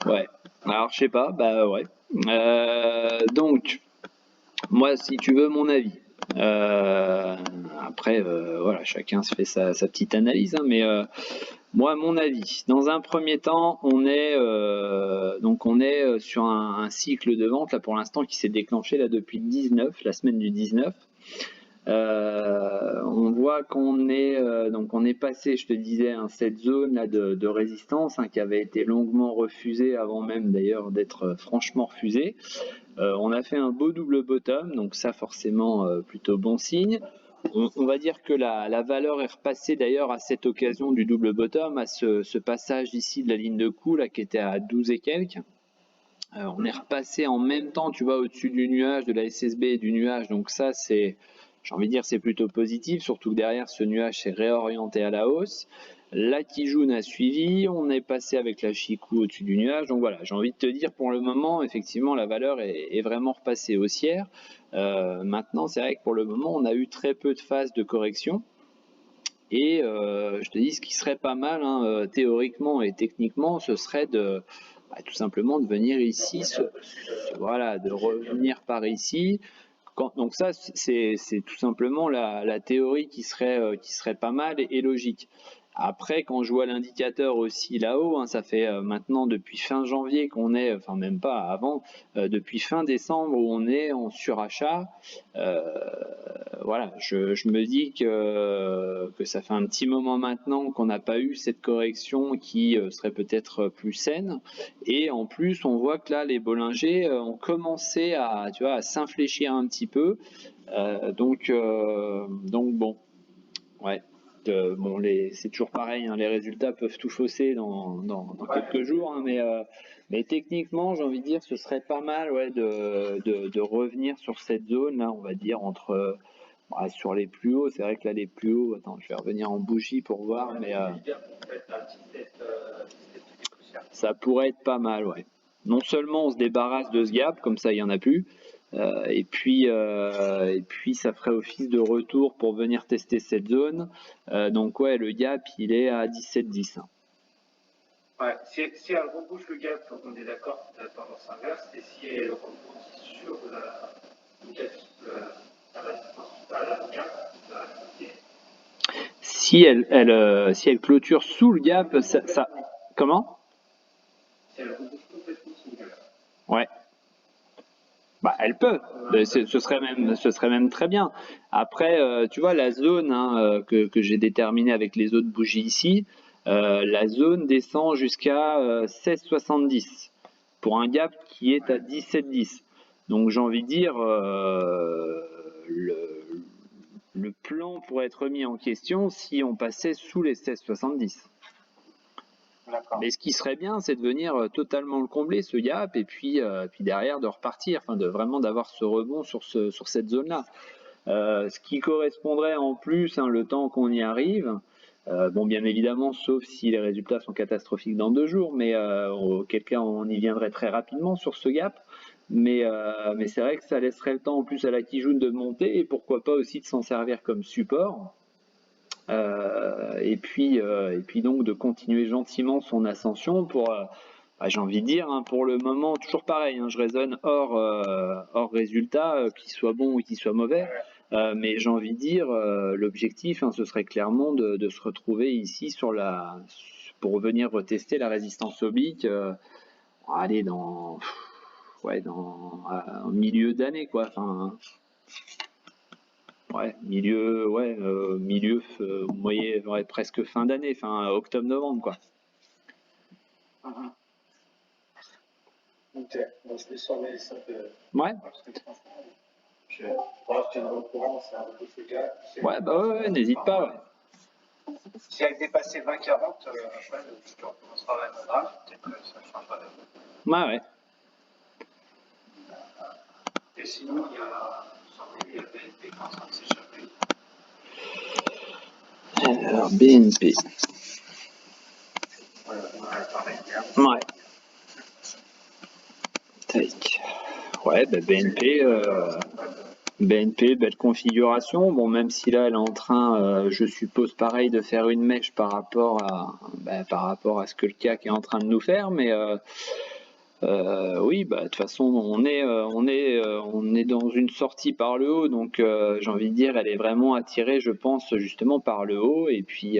Ouais. Alors je sais pas, bah ouais. Donc, moi, si tu veux mon avis. Après, voilà, chacun se fait sa petite analyse, hein, mais moi, mon avis. Dans un premier temps, on est sur un cycle de vente là pour l'instant qui s'est déclenché là depuis le 19, la semaine du 19. On voit qu'on est on est passé, je te disais, cette zone là de résistance qui avait été longuement refusée avant même d'ailleurs d'être franchement refusée. On a fait un beau double bottom, donc ça forcément plutôt bon signe. On va dire que la valeur est repassée d'ailleurs à cette occasion du double bottom, à ce passage ici de la ligne de coup là qui était à 12 et quelques. On est repassé en même temps, tu vois, au-dessus du nuage, de la SSB et du nuage, donc ça c'est, j'ai envie de dire, c'est plutôt positif, surtout que derrière ce nuage s'est réorienté à la hausse. La Kijun a suivi, on est passé avec la Chikou au-dessus du nuage, donc voilà, j'ai envie de te dire pour le moment, effectivement, la valeur est vraiment repassée haussière. Maintenant, c'est vrai que pour le moment, on a eu très peu de phases de correction. Et je te dis, ce qui serait pas mal, hein, théoriquement et techniquement, ce serait tout simplement de venir ici, voilà, de revenir par ici. Donc ça, c'est tout simplement la théorie qui serait pas mal et logique. Après, quand je vois l'indicateur aussi là-haut, hein, ça fait maintenant depuis fin janvier qu'on est, enfin même pas avant, depuis fin décembre où on est en surachat. Voilà, je me dis que ça fait un petit moment maintenant qu'on n'a pas eu cette correction qui serait peut-être plus saine. Et en plus, on voit que là, les Bollinger ont commencé à, tu vois, à s'infléchir un petit peu. Donc bon, ouais. Bon, c'est toujours pareil, hein, les résultats peuvent tout fausser dans quelques jours, hein, mais techniquement, j'ai envie de dire, ce serait pas mal, ouais, de revenir sur cette zone là, on va dire entre sur les plus hauts. C'est vrai que là, les plus hauts, attends, je vais revenir en bougie pour voir, mais ça pourrait être pas mal, ouais. Non seulement on se débarrasse de ce gap, comme ça il y en a plus, et puis ça ferait office de retour pour venir tester cette zone. Donc ouais, le gap il est à 17,10. Ouais, si elle rebouche le gap, on est d'accord, la tendance inverse, et si elle rebondit sur la résistance à la gap, si elle clôture sous le gap, ça comment? Si elle rebouche complètement sous le gap. Ouais. Bah, elle peut. Ce serait même très bien. Après, tu vois, la zone hein, que j'ai déterminée avec les autres bougies ici, la zone descend jusqu'à 16,70 pour un gap qui est à 17,10. Donc j'ai envie de dire, le plan pourrait être remis en question si on passait sous les 16,70. Mais ce qui serait bien, c'est de venir totalement le combler, ce gap, et puis derrière de repartir, enfin vraiment d'avoir ce rebond sur cette zone-là. Ce qui correspondrait en plus, hein, le temps qu'on y arrive, bon bien évidemment, sauf si les résultats sont catastrophiques dans 2 jours, mais auquel cas on y viendrait très rapidement sur ce gap. Mais c'est vrai que ça laisserait le temps en plus à la Kijun de monter, et pourquoi pas aussi de s'en servir comme support. Et puis donc de continuer gentiment son ascension pour, j'ai envie de dire, hein, pour le moment, toujours pareil, hein, je raisonne hors résultat, qu'il soit bon ou qu'il soit mauvais, mais j'ai envie de dire, l'objectif, hein, ce serait clairement de se retrouver ici pour venir retester la résistance oblique, aller dans en milieu d'année, quoi. Enfin, ouais, milieu, moyen, ouais, presque fin d'année, fin octobre-novembre, quoi. Ok, bon, je vais surveiller ça. Ouais. Je vais tenir au courant, c'est un peu ce gap. Ouais, bah ouais, n'hésite pas. Ouais. Si elle dépassait 20-40, après, je recommencerai à la grave, peut-être que ça changera d'avis. Ouais, ouais. Et sinon, il y a BNP qui est en train de s'échapper. Alors, BNP. Voilà, on en a parlé hier. Ouais. Tac. Ouais, bah BNP, belle configuration. Bon, même si là, elle est en train, je suppose pareil, de faire une mèche par rapport à ce que le CAC est en train de nous faire, mais oui, bah de toute façon, on est dans une sortie par le haut, donc j'ai envie de dire, elle est vraiment attirée, je pense, justement par le haut, et puis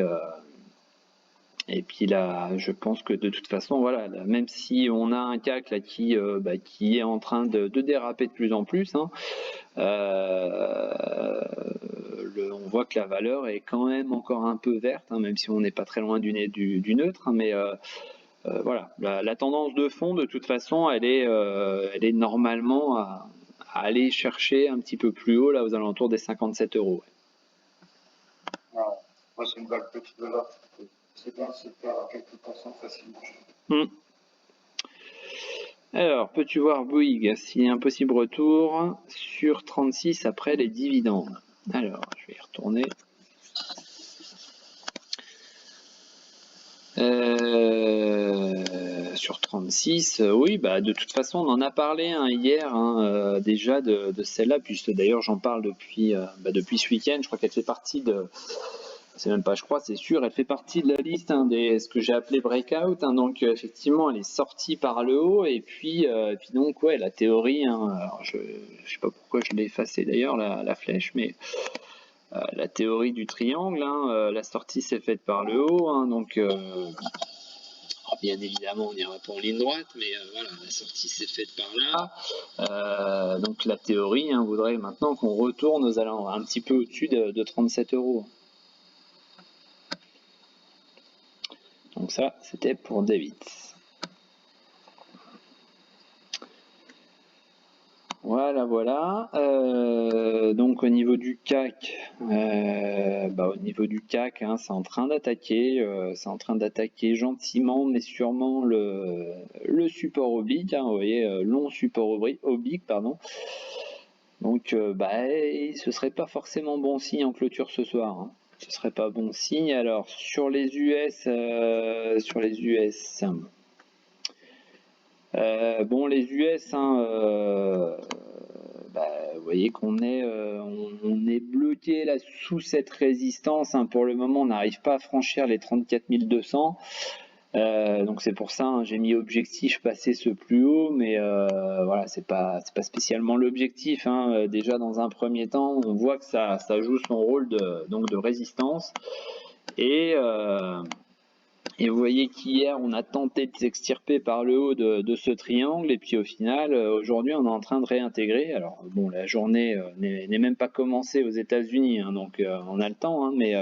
là, je pense que de toute façon, voilà, là, même si on a un CAC là qui est en train de déraper de plus en plus, hein, on voit que la valeur est quand même encore un peu verte, hein, même si on n'est pas très loin du neutre, hein, mais voilà, la tendance de fond, de toute façon, elle est normalement à aller chercher un petit peu plus haut, là, aux alentours des 57 €. Ouais. Moi, c'est une balle petite de là. C'est bien, c'est pas quelques pourcents facilement. Alors, peux-tu voir Bouygues s'il y a un possible retour sur 36 après les dividendes? Alors, je vais y retourner. Sur 36, oui, bah de toute façon on en a parlé hein, hier déjà de celle-là, puisque d'ailleurs j'en parle depuis ce week-end. Je crois qu'elle fait partie c'est même pas je crois, c'est sûr, elle fait partie de la liste des ce que j'ai appelé breakout. Donc effectivement elle est sortie par le haut et puis donc ouais la théorie. Alors, je sais pas pourquoi je l'ai effacé d'ailleurs la flèche, mais la théorie du triangle, hein, la sortie s'est faite par le haut, hein, donc bien évidemment on n'ira pas en ligne droite, mais voilà, la sortie s'est faite par là. Donc la théorie voudrait maintenant qu'on retourne aux alentours, un petit peu au-dessus de 37 €. Donc ça, c'était pour David. Voilà. Donc au niveau du CAC, c'est en train d'attaquer, gentiment, mais sûrement le support oblique. Vous voyez, long support oblique, pardon. Donc, ce serait pas forcément bon signe en clôture ce soir. Hein. Ce serait pas bon signe. Alors sur les US, les US, vous voyez qu'on est, on est bloqué là sous cette résistance. Hein. Pour le moment, on n'arrive pas à franchir les 34 200. Donc c'est pour ça, j'ai mis objectif passer ce plus haut, mais voilà, c'est pas spécialement l'objectif. Déjà dans un premier temps, on voit que ça joue son rôle de résistance. Et vous voyez qu'hier, on a tenté de s'extirper par le haut de ce triangle, et puis au final, aujourd'hui, on est en train de réintégrer. Alors bon, la journée n'est même pas commencée aux États-Unis, donc on a le temps, mais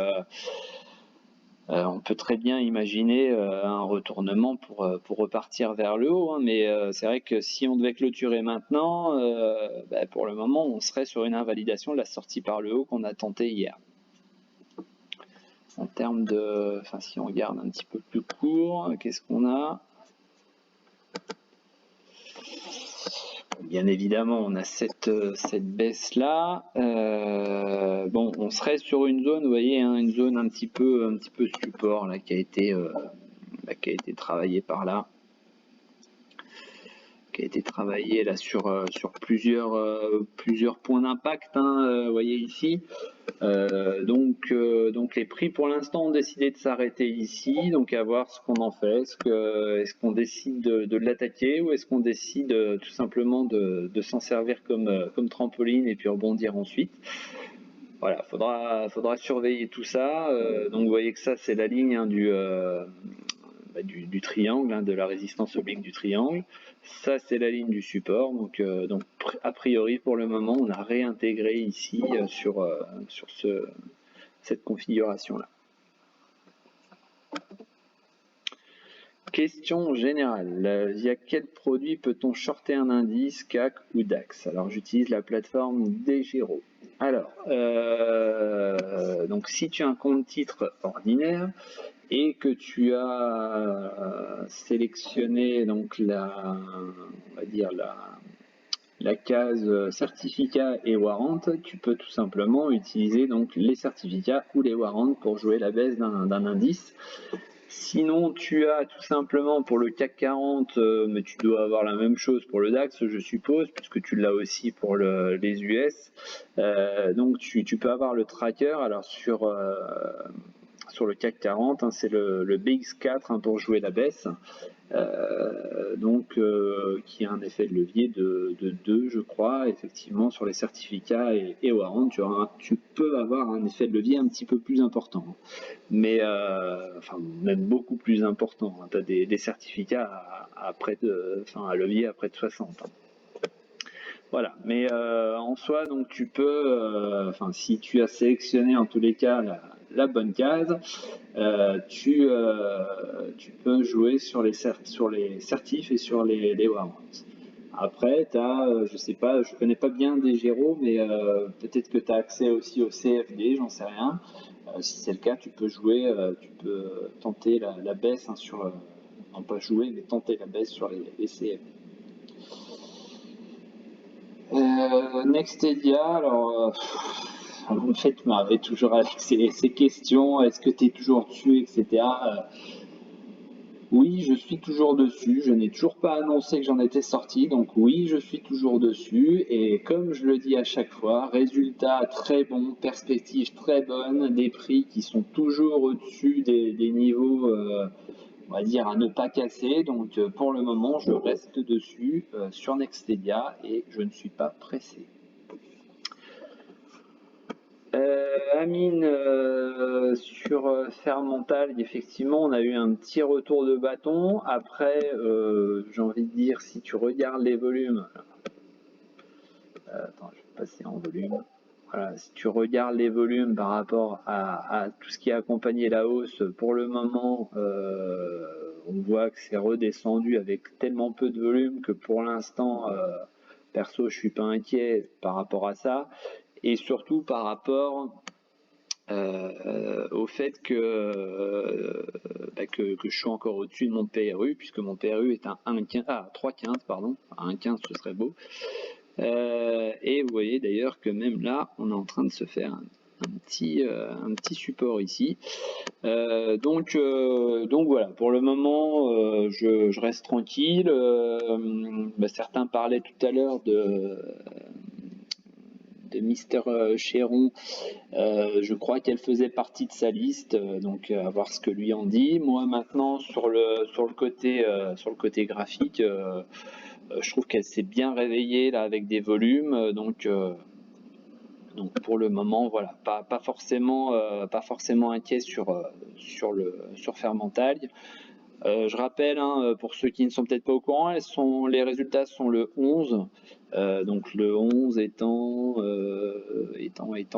on peut très bien imaginer un retournement pour repartir vers le haut, mais c'est vrai que si on devait clôturer maintenant, pour le moment, on serait sur une invalidation de la sortie par le haut qu'on a tenté hier. En termes de, si on regarde un petit peu plus court, qu'est-ce qu'on a? Bien évidemment, on a cette baisse là. On serait sur une zone, vous voyez, une zone un petit peu support là qui a été travaillée par là, qui a été travaillé là sur plusieurs points d'impact. Vous voyez ici. Donc les prix pour l'instant ont décidé de s'arrêter ici, donc à voir ce qu'on en fait. Est-ce qu'on décide de l'attaquer, ou est-ce qu'on décide tout simplement de s'en servir comme trampoline et puis rebondir ensuite. Voilà, faudra surveiller tout ça. Donc vous voyez que ça, c'est la ligne du triangle, de la résistance oblique du triangle. Ça, c'est la ligne du support. Donc a priori, pour le moment, on a réintégré ici sur cette configuration-là. Question générale. Via quel produit peut-on shorter un indice, CAC ou DAX? Alors, j'utilise la plateforme DGERO. Alors, donc si tu as un compte titre ordinaire et que tu as sélectionné donc la case certificat et warrant, tu peux tout simplement utiliser donc les certificats ou les warrants pour jouer la baisse d'un indice. Sinon, tu as tout simplement pour le CAC 40, mais tu dois avoir la même chose pour le DAX, je suppose, puisque tu l'as aussi pour les US. Donc, tu peux avoir le tracker. Alors, sur le CAC 40, c'est le BX4 pour jouer la baisse. Qui a un effet de levier de 2, je crois. Effectivement, sur les certificats et warrants, tu peux avoir un effet de levier un petit peu plus important, mais même beaucoup plus important. Tu as des certificats à levier à près de 60. Voilà, mais en soi, donc tu peux, si tu as sélectionné en tous les cas la bonne case, tu peux jouer sur les certifs et sur les warrants. Après, tu as, je sais pas, je connais pas bien DGERO, mais peut-être que tu as accès aussi au CFD, j'en sais rien. Si c'est le cas, tu peux jouer, tu peux tenter la baisse non pas jouer, mais tenter la baisse sur les CFD. Nextedia, alors en fait, tu m'arrêtes toujours avec ces questions, est-ce que tu es toujours dessus, etc. Oui, je suis toujours dessus, je n'ai toujours pas annoncé que j'en étais sorti, donc oui, je suis toujours dessus, et comme je le dis à chaque fois, résultat très bon, perspective très bonne, des prix qui sont toujours au-dessus des niveaux, on va dire, à ne pas casser. Donc pour le moment, je reste dessus sur Nextedia et je ne suis pas pressé. Amine, sur Fermental, effectivement, on a eu un petit retour de bâton. Après, j'ai envie de dire, si tu regardes les volumes, attends, je vais passer en volume. Voilà, si tu regardes les volumes par rapport à tout ce qui a accompagné la hausse, pour le moment, on voit que c'est redescendu avec tellement peu de volume que pour l'instant, perso, je suis pas inquiet par rapport à ça. Et surtout par rapport au fait que je suis encore au-dessus de mon PRU, puisque mon PRU est un 3,15, pardon, 1,15 ce serait beau. Et vous voyez d'ailleurs que même là, on est en train de se faire un petit support ici. Donc voilà, pour le moment, je reste tranquille. Certains parlaient tout à l'heure de Mister Chéron. Je crois qu'elle faisait partie de sa liste, donc à voir ce que lui en dit. Moi maintenant sur le côté graphique, je trouve qu'elle s'est bien réveillée là avec des volumes, donc pour le moment voilà, pas forcément inquiet sur Fermental. Je rappelle, hein, pour ceux qui ne sont peut-être pas au courant, les résultats sont le 11, donc le 11 étant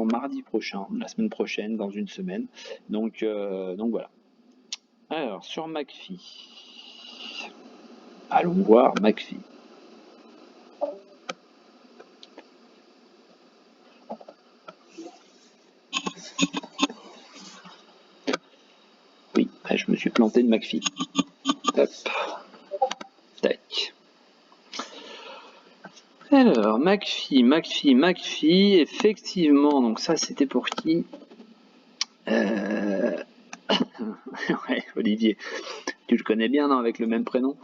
mardi prochain, la semaine prochaine, dans une semaine. Donc voilà. Alors, sur McPhee. Allons voir McPhee. Oui, je me suis planté de McPhee. Hop. Tac. Alors, McPhee, effectivement, donc ça c'était pour qui ouais, Olivier, tu le connais bien, non, avec le même prénom?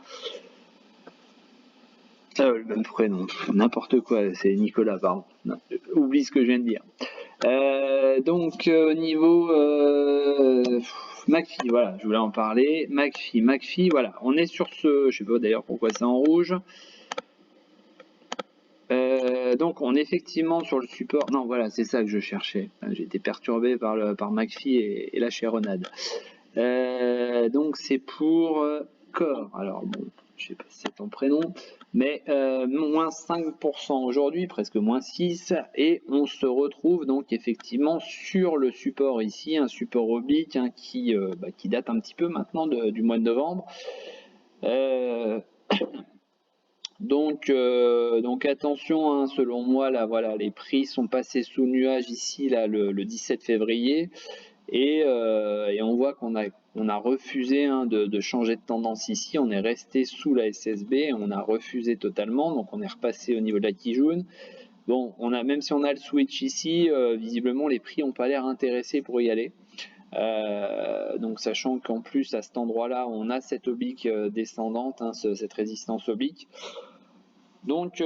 Le même prénom, n'importe quoi, c'est Nicolas, pardon. Non, oublie ce que je viens de dire. Donc, au niveau McPhee, voilà, je voulais en parler. McPhee, voilà, on est sur ce, je sais pas d'ailleurs pourquoi c'est en rouge. Donc on est effectivement sur le support. Non, voilà, c'est ça que je cherchais. J'ai été perturbé par McPhee et la chéronade. Donc c'est pour Core. Alors bon, je sais pas si c'est ton prénom, mais moins 5% aujourd'hui, presque moins 6, et on se retrouve donc effectivement sur le support ici, un support oblique, hein, qui date un petit peu maintenant du mois de novembre. Donc attention, hein, selon moi là, voilà, les prix sont passés sous nuage ici là le 17 février, et on voit qu'on a refusé, hein, de changer de tendance ici. On est resté sous la SSB, on a refusé totalement, donc on est repassé au niveau de la Kijun. Bon, même si on a le switch ici, visiblement les prix n'ont pas l'air intéressés pour y aller. Donc sachant qu'en plus à cet endroit là on a cette oblique descendante, hein, cette résistance oblique. Donc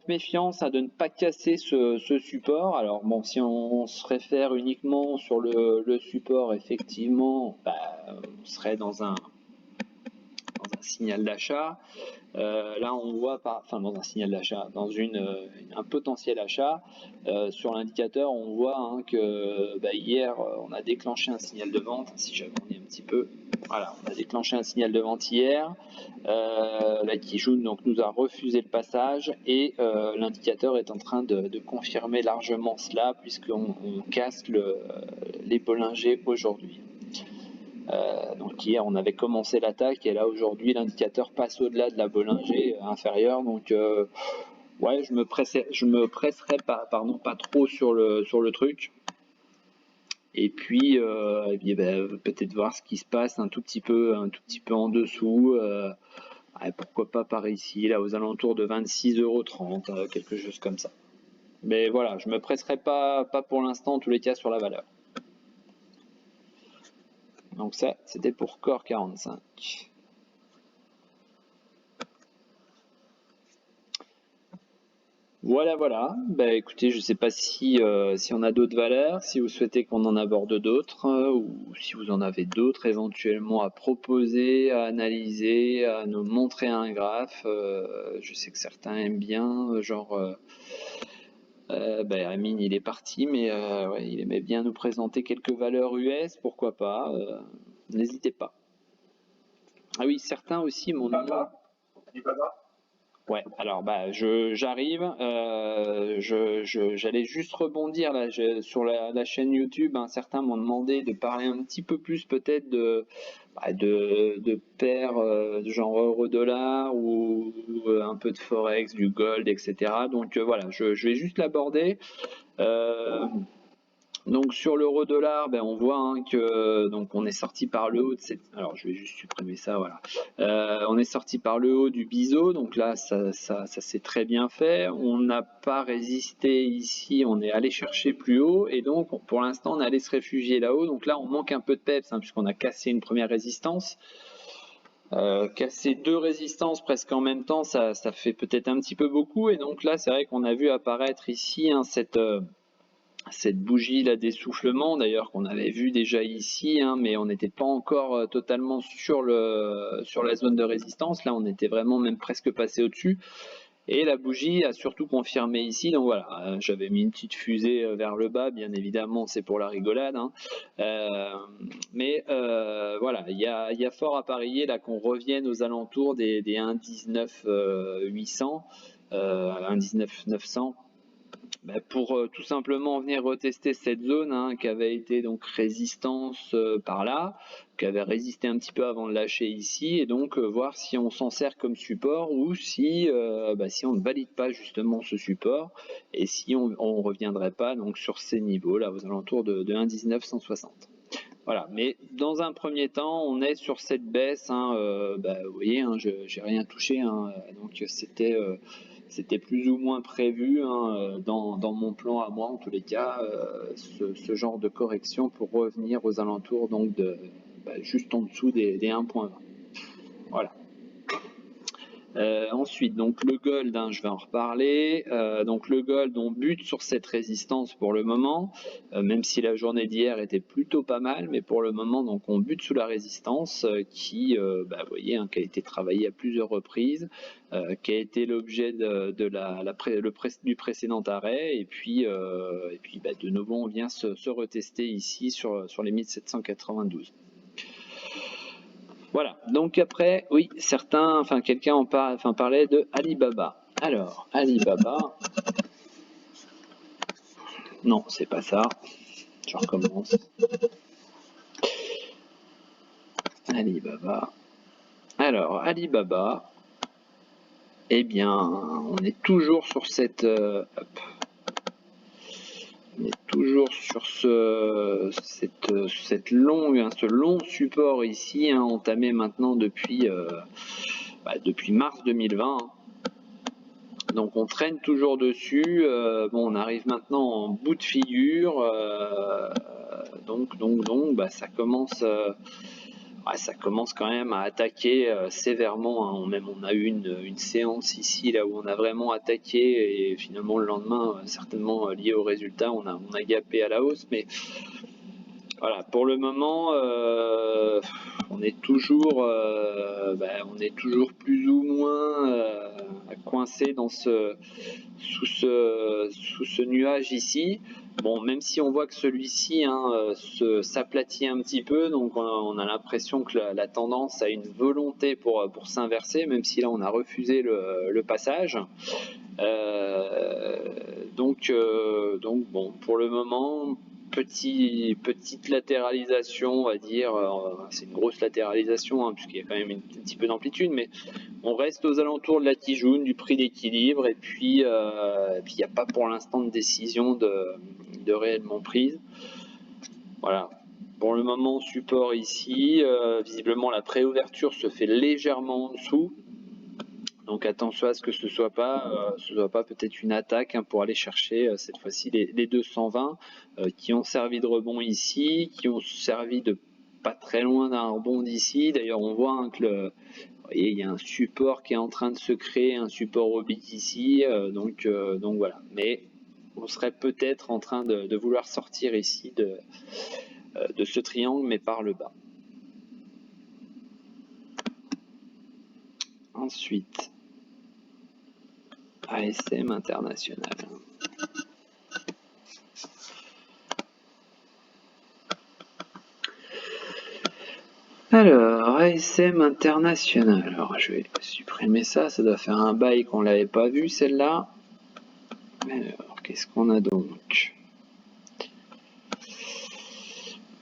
méfiance, hein, de ne pas casser ce support. Alors bon, si on se réfère uniquement sur le support, effectivement, on serait dans un signal d'achat. Là on voit dans un signal d'achat, dans un potentiel achat. Sur l'indicateur on voit, hein, que hier on a déclenché un signal de vente. Si j'agrandis un petit peu, voilà, on a déclenché un signal de vente hier. La Kijun donc nous a refusé le passage, et l'indicateur est en train de confirmer largement cela, puisqu'on casse les Bollinger aujourd'hui. Donc hier on avait commencé l'attaque, et là aujourd'hui l'indicateur passe au-delà de la Bollinger inférieure. Donc ouais, je me presserai pas trop sur le truc. Et puis, peut-être voir ce qui se passe un tout petit peu en dessous. Pourquoi pas par ici, là aux alentours de 26,30 €, quelque chose comme ça. Mais voilà, je me presserai pas pour l'instant, en tous les cas, sur la valeur. Donc ça, c'était pour Core 45. Voilà. Écoutez, je sais pas si on a d'autres valeurs, si vous souhaitez qu'on en aborde d'autres, ou si vous en avez d'autres éventuellement à proposer, à analyser, à nous montrer un graphe. Je sais que certains aiment bien, genre Amine il est parti, mais ouais, il aimait bien nous présenter quelques valeurs US, pourquoi pas, n'hésitez pas. Ah oui, certains aussi m'ont demandé. Ouais, alors j'arrive. J'allais juste rebondir là sur la chaîne YouTube. Certains m'ont demandé de parler un petit peu plus peut-être de paires genre euro-dollar ou un peu de forex, du gold, etc. Donc voilà, je vais juste l'aborder. Donc sur l'euro-dollar, on voit que donc on est sorti par le haut de cette. Alors je vais juste supprimer ça, voilà. On est sorti par le haut du biseau, donc là ça s'est très bien fait. On n'a pas résisté ici, on est allé chercher plus haut et donc pour l'instant on est allé se réfugier là-haut. Donc là on manque un peu de peps puisqu'on a cassé une première résistance. Casser deux résistances presque en même temps, ça fait peut-être un petit peu beaucoup et donc là c'est vrai qu'on a vu apparaître ici cette bougie là d'essoufflement d'ailleurs qu'on avait vu déjà ici, mais on n'était pas encore totalement sur la zone de résistance. Là on était vraiment même presque passé au-dessus et la bougie a surtout confirmé ici. Donc voilà, j'avais mis une petite fusée vers le bas, bien évidemment c'est pour la rigolade, mais voilà, il y a fort à parier là qu'on revienne aux alentours des 1,19 800, 1,19 900. Pour tout simplement venir retester cette zone qui avait été donc résistance par là, qui avait résisté un petit peu avant de lâcher ici, et donc voir si on s'en sert comme support ou si on ne valide pas justement ce support et si on reviendrait pas donc sur ces niveaux là aux alentours de 1,19 160. Voilà, mais dans un premier temps, on est sur cette baisse. Vous voyez, j'ai rien touché, donc c'était plus ou moins prévu dans mon plan à moi, en tous les cas, ce genre de correction pour revenir aux alentours donc juste en dessous des 1,20. Voilà. Ensuite, donc le gold, je vais en reparler. Donc le gold, on bute sur cette résistance pour le moment, même si la journée d'hier était plutôt pas mal, mais pour le moment, donc on bute sous la résistance qui, vous voyez, qui a été travaillée à plusieurs reprises, qui a été l'objet du précédent arrêt, et puis de nouveau, on vient se retester ici sur les 1792. Voilà, donc après, oui, quelqu'un parlait de Alibaba. Alors, Alibaba, non, c'est pas ça, je recommence. Alibaba. Alors, Alibaba, eh bien, on est toujours sur cette... on est toujours sur ce long support ici, entamé maintenant depuis mars 2020. Donc on traîne toujours dessus. On arrive maintenant en bout de figure. Donc ça commence. Ça commence quand même à attaquer sévèrement. On a eu une séance ici là où on a vraiment attaqué et finalement le lendemain, certainement lié au résultat, on a gapé à la hausse. Mais voilà, pour le moment, on est toujours plus ou moins coincé sous ce nuage ici. Bon, même si on voit que celui-ci s'aplatit un petit peu, donc on a l'impression que la tendance a une volonté pour s'inverser, même si là on a refusé le passage. Donc bon, pour le moment, petite latéralisation, on va dire. C'est une grosse latéralisation puisqu'il y a quand même un petit peu d'amplitude, mais on reste aux alentours de la tijoune, du prix d'équilibre, et puis il n'y a pas pour l'instant de décision de réellement prise. Voilà. Pour le moment, support ici. Visiblement, la préouverture se fait légèrement en dessous. Donc attention à ce que ce soit pas peut-être une attaque pour aller chercher cette fois-ci les 220 qui ont servi de rebond ici, qui ont servi de pas très loin d'un rebond d'ici. D'ailleurs, on voit que il y a un support qui est en train de se créer, un support oblique ici. Donc voilà. Mais on serait peut-être en train de vouloir sortir ici de ce triangle, mais par le bas. Ensuite, ASM international. Alors, ASM International. Alors, je vais supprimer ça. Ça doit faire un bail qu'on l'avait pas vu, celle-là. Alors, qu'est-ce qu'on a donc?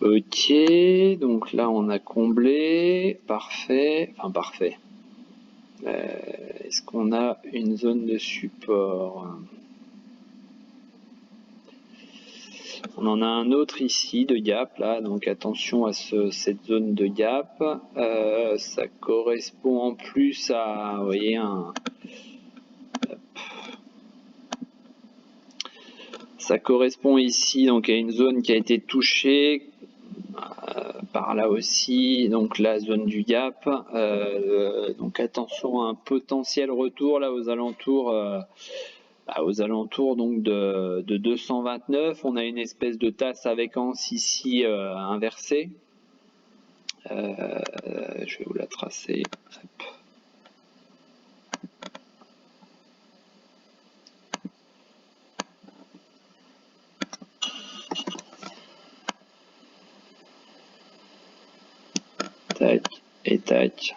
Ok, donc là, on a comblé. Parfait. Enfin, parfait. Est-ce qu'on a une zone de support? On en a un autre ici de gap là, donc attention à cette zone de gap. Ça correspond en plus à, vous voyez, ça correspond ici donc à une zone qui a été touchée par là aussi, donc la zone du gap. Donc attention à un potentiel retour là aux alentours. Donc de 229, on a une espèce de tasse avec anse ici inversée. Je vais vous la tracer. Hop. Tac et tac.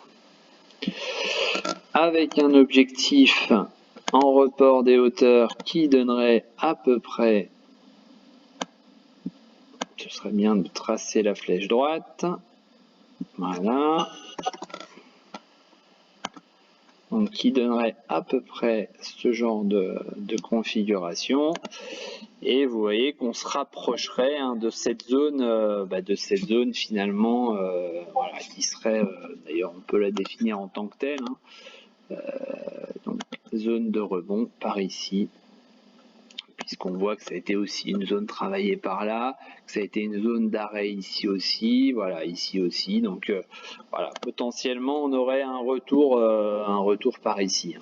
Avec un objectif en report des hauteurs qui donnerait à peu près, ce serait bien de tracer la flèche droite, voilà, donc qui donnerait à peu près ce genre de configuration, et vous voyez qu'on se rapprocherait de cette zone, finalement, voilà, qui serait, d'ailleurs on peut la définir en tant que telle, donc zone de rebond par ici, puisqu'on voit que ça a été aussi une zone travaillée par là, que ça a été une zone d'arrêt ici aussi, voilà, ici aussi, donc voilà, potentiellement on aurait un retour par ici.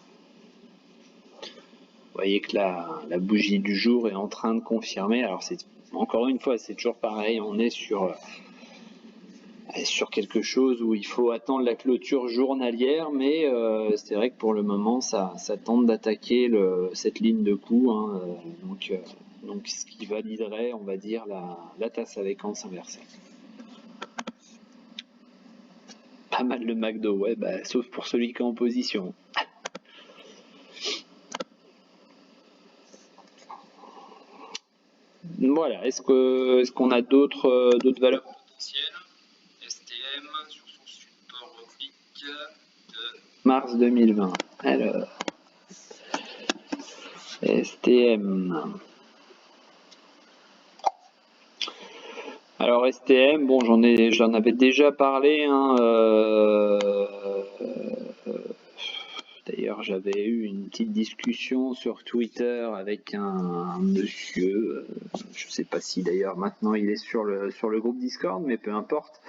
Vous voyez que la bougie du jour est en train de confirmer, alors c'est encore une fois, c'est toujours pareil, on est sur quelque chose où il faut attendre la clôture journalière, mais c'est vrai que pour le moment ça tente d'attaquer cette ligne de coup, donc ce qui validerait, on va dire, la tasse avec anse inversée. Pas mal le McDo, ouais, sauf pour celui qui est en position. Voilà, est-ce qu'on a d'autres valeurs potentielles? STM sur son support oblique de mars 2020. Alors, STM. Alors STM, bon, j'en avais déjà parlé. D'ailleurs, j'avais eu une petite discussion sur Twitter avec un monsieur. Je ne sais pas si d'ailleurs maintenant il est sur le groupe Discord, mais peu importe.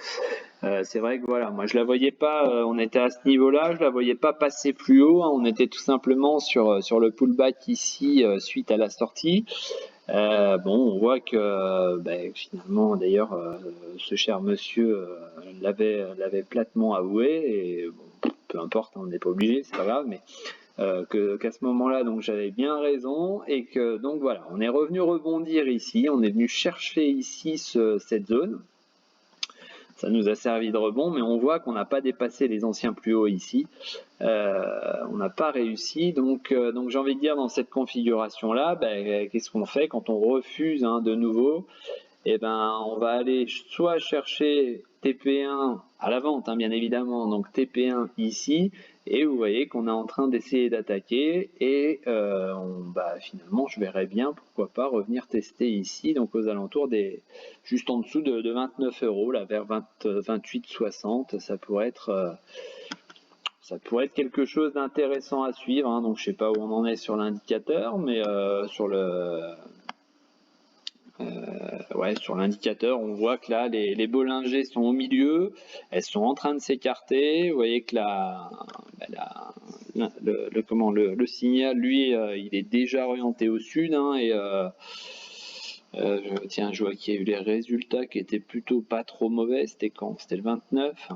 C'est vrai que voilà, moi je la voyais pas, on était à ce niveau-là, je la voyais pas passer plus haut, on était tout simplement sur le pullback ici suite à la sortie. On voit que finalement d'ailleurs ce cher monsieur l'avait platement avoué, et bon, peu importe, on n'est pas obligé, c'est pas grave, mais qu'à ce moment-là, donc j'avais bien raison, et que donc voilà, on est revenu rebondir ici, on est venu chercher ici cette zone. Ça nous a servi de rebond, mais on voit qu'on n'a pas dépassé les anciens plus hauts ici. On n'a pas réussi, donc j'ai envie de dire, dans cette configuration-là, qu'est-ce qu'on fait quand on refuse de nouveau? On va aller soit chercher TP1 à la vente, bien évidemment, donc TP1 ici, et vous voyez qu'on est en train d'essayer d'attaquer, et finalement je verrais bien, pourquoi pas, revenir tester ici, donc aux alentours juste en dessous de 29 €, là, vers 28,60, ça pourrait être quelque chose d'intéressant à suivre, donc je sais pas où on en est sur l'indicateur, mais sur l'indicateur, on voit que là, les Bollinger sont au milieu, elles sont en train de s'écarter. Vous voyez que le signal, lui, il est déjà orienté au sud, je vois qu'il y a eu les résultats qui étaient plutôt pas trop mauvais. C'était quand? C'était le 29.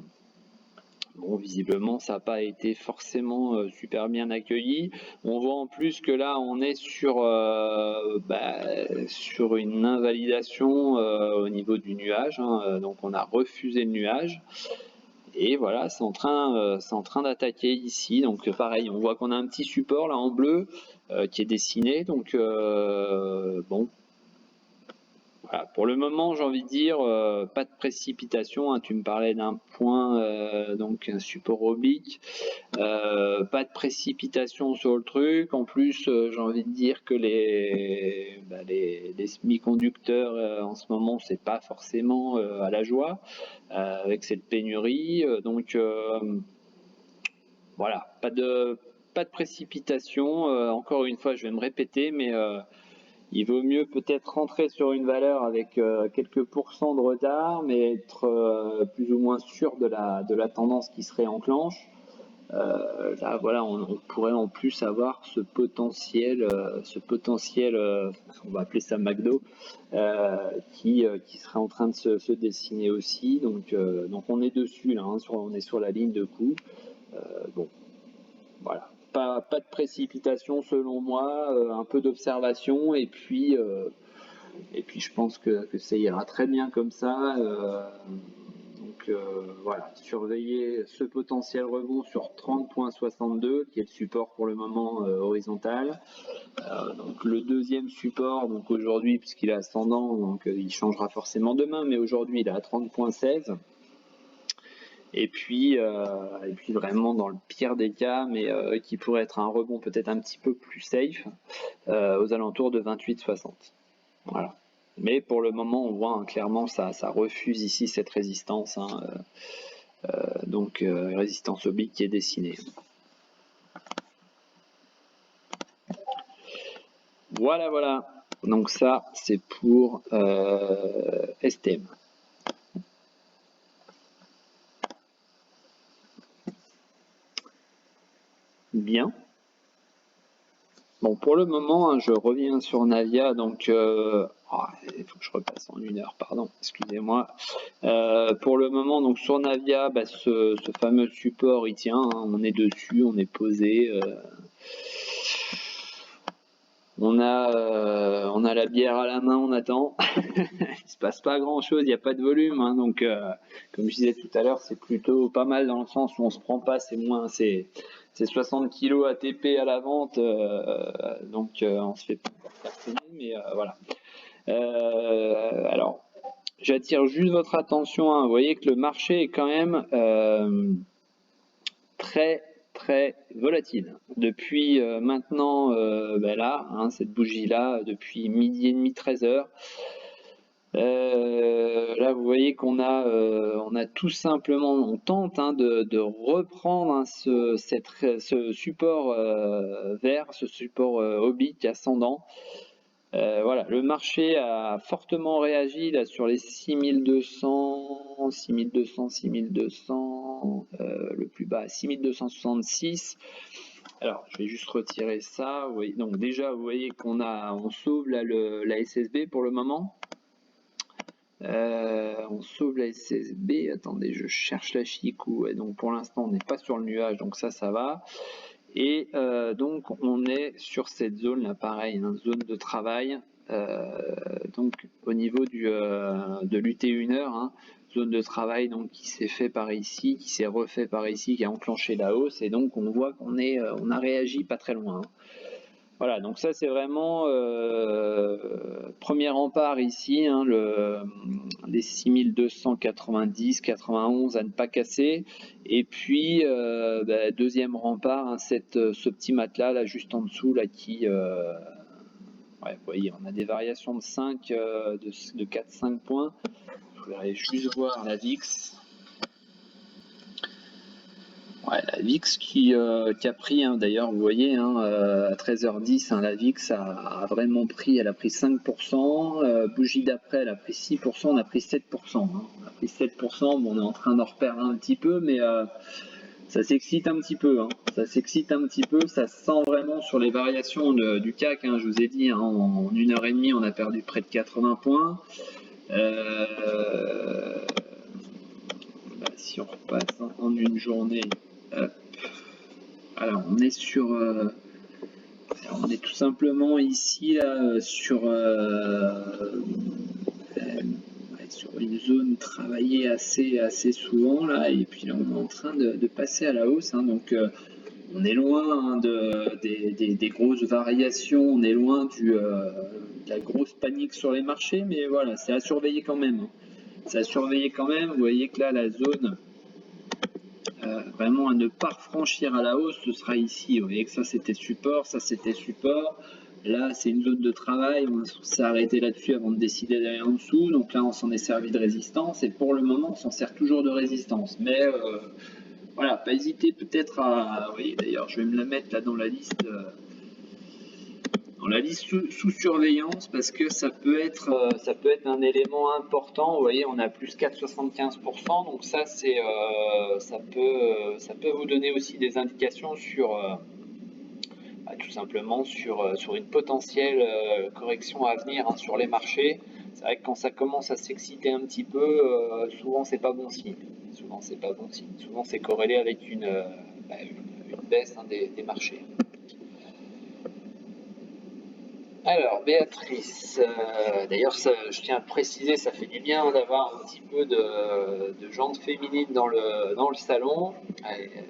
Bon, visiblement, ça n'a pas été forcément super bien accueilli. On voit en plus que là, on est sur une invalidation au niveau du nuage. Donc, on a refusé le nuage. Et voilà, c'est en train d'attaquer ici. Donc pareil, on voit qu'on a un petit support là en bleu qui est dessiné. Donc bon, voilà. Pour le moment, j'ai envie de dire pas de précipitation. Hein. Tu me parlais d'un point, donc un support oblique. Pas de précipitation sur le truc. En plus, j'ai envie de dire que les semi-conducteurs en ce moment, c'est pas forcément à la joie avec cette pénurie. Donc voilà, pas de précipitation. Encore une fois, je vais me répéter, mais il vaut mieux peut-être rentrer sur une valeur avec quelques pourcents de retard, mais être plus ou moins sûr de la tendance qui serait enclenche. Là, voilà, on pourrait en plus avoir ce potentiel, on va appeler ça McDo, qui serait en train de se dessiner aussi. Donc on est dessus là, hein, on est sur la ligne de coup. Bon, voilà, pas de précipitation selon moi, un peu d'observation et puis je pense que ça ira très bien comme ça. Donc voilà, surveiller ce potentiel rebond sur 30.62 qui est le support pour le moment horizontal. Donc le deuxième support, donc aujourd'hui puisqu'il est ascendant, donc il changera forcément demain, mais aujourd'hui il est à 30.16. Et puis vraiment dans le pire des cas, mais qui pourrait être un rebond peut-être un petit peu plus safe, aux alentours de 28,60. Voilà. Mais pour le moment, on voit hein, clairement ça refuse ici cette résistance, hein, donc résistance oblique qui est dessinée. Voilà. Donc ça, c'est pour STM. Bien. Bon, pour le moment, hein, je reviens sur Navia, donc il faut que je repasse en 1 heure, pardon, excusez-moi. Pour le moment, donc sur Navia, bah, ce fameux support, il tient, hein, on est dessus, on est posé. On a la bière à la main, on attend. Il se passe pas grand-chose, il n'y a pas de volume, hein, donc comme je disais tout à l'heure, c'est plutôt pas mal dans le sens où on se prend pas, c'est 60 kg ATP à la vente, donc on se fait pas faire, mais voilà. Alors, j'attire juste votre attention, hein, vous voyez que le marché est quand même très volatile. Depuis maintenant, là, hein, cette bougie-là, depuis 12h30, 13h. Là, vous voyez qu'on a tout simplement, on tente hein, de reprendre hein, ce support vert, ce support oblique ascendant. Voilà, le marché a fortement réagi là sur les 6200, 6200, le plus bas 6266. Alors, je vais juste retirer ça. Vous voyez, donc déjà, vous voyez on sauve là la SSB pour le moment. On sauve la SSB. Attendez, je cherche la Chikou. Ouais, donc pour l'instant, on n'est pas sur le nuage, donc ça va. Et donc on est sur cette zone là, pareil, une zone de travail. Donc au niveau de l'UT1 heure, hein, zone de travail donc qui s'est fait par ici, qui s'est refait par ici, qui a enclenché la hausse, et donc on voit qu'on a réagi pas très loin. Hein. Voilà, donc ça c'est vraiment premier rempart ici, hein, les 6290, 91 à ne pas casser, et puis deuxième rempart, hein, ce petit matelas là juste en dessous là qui, ouais, vous voyez, on a des variations de 5, de 4-5 points. Je voudrais juste voir la VIX. Ouais, la VIX qui a pris, hein, d'ailleurs, vous voyez, hein, à 13h10, hein, la VIX a vraiment pris, elle a pris 5%, bougie d'après, elle a pris 6%, on a pris 7%. Hein, on a pris 7%, bon, on est en train d'en reperdre un petit peu, mais ça s'excite un petit peu. Hein, ça s'excite un petit peu, ça se sent vraiment sur les variations du CAC. Hein, je vous ai dit, hein, en 1h30, on a perdu près de 80 points. Si on repasse en une journée, alors on est sur, on est tout simplement ici là sur sur une zone travaillée assez souvent là, et puis là on est en train de passer à la hausse, hein, donc on est loin, hein, des grosses variations, on est loin de la grosse panique sur les marchés, mais voilà, c'est à surveiller quand même, hein. C'est à surveiller quand même. Vous voyez que là la zone vraiment à ne pas franchir à la hausse, ce sera ici. Vous voyez que ça c'était support, ça c'était support. Là, c'est une zone de travail, on s'est arrêté là-dessus avant de décider d'aller en dessous. Donc là, on s'en est servi de résistance et pour le moment, on s'en sert toujours de résistance. Mais voilà, pas hésiter peut-être à... Oui, d'ailleurs, je vais me la mettre là dans la liste sous surveillance parce que ça peut être un élément important. Vous voyez, on a plus 4,75%. Donc ça, ça peut vous donner aussi des indications sur... tout simplement sur une potentielle correction à venir, hein, sur les marchés. C'est vrai que quand ça commence à s'exciter un petit peu, souvent c'est pas bon signe. Souvent c'est pas bon signe. Souvent c'est corrélé avec une baisse, hein, des marchés. Alors, Béatrice, d'ailleurs, je tiens à le préciser, ça fait du bien d'avoir un petit peu de jante féminine dans le salon.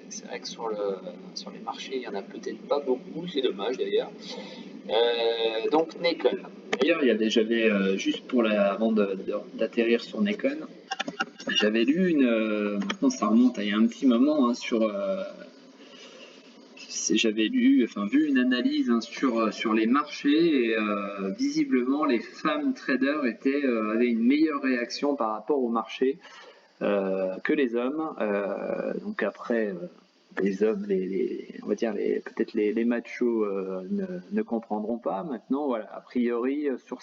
C'est vrai que sur les marchés, il n'y en a peut-être pas beaucoup, c'est dommage d'ailleurs. Donc, Nikon. D'ailleurs, j'avais, juste avant d'atterrir sur Nikon, j'avais lu maintenant ça remonte à il y a un petit moment, hein, j'avais vu une analyse, hein, sur les marchés et visiblement les femmes traders avaient une meilleure réaction par rapport au marché que les hommes. Donc après, les hommes, on va dire peut-être les machos ne comprendront pas. Maintenant, voilà, a priori sur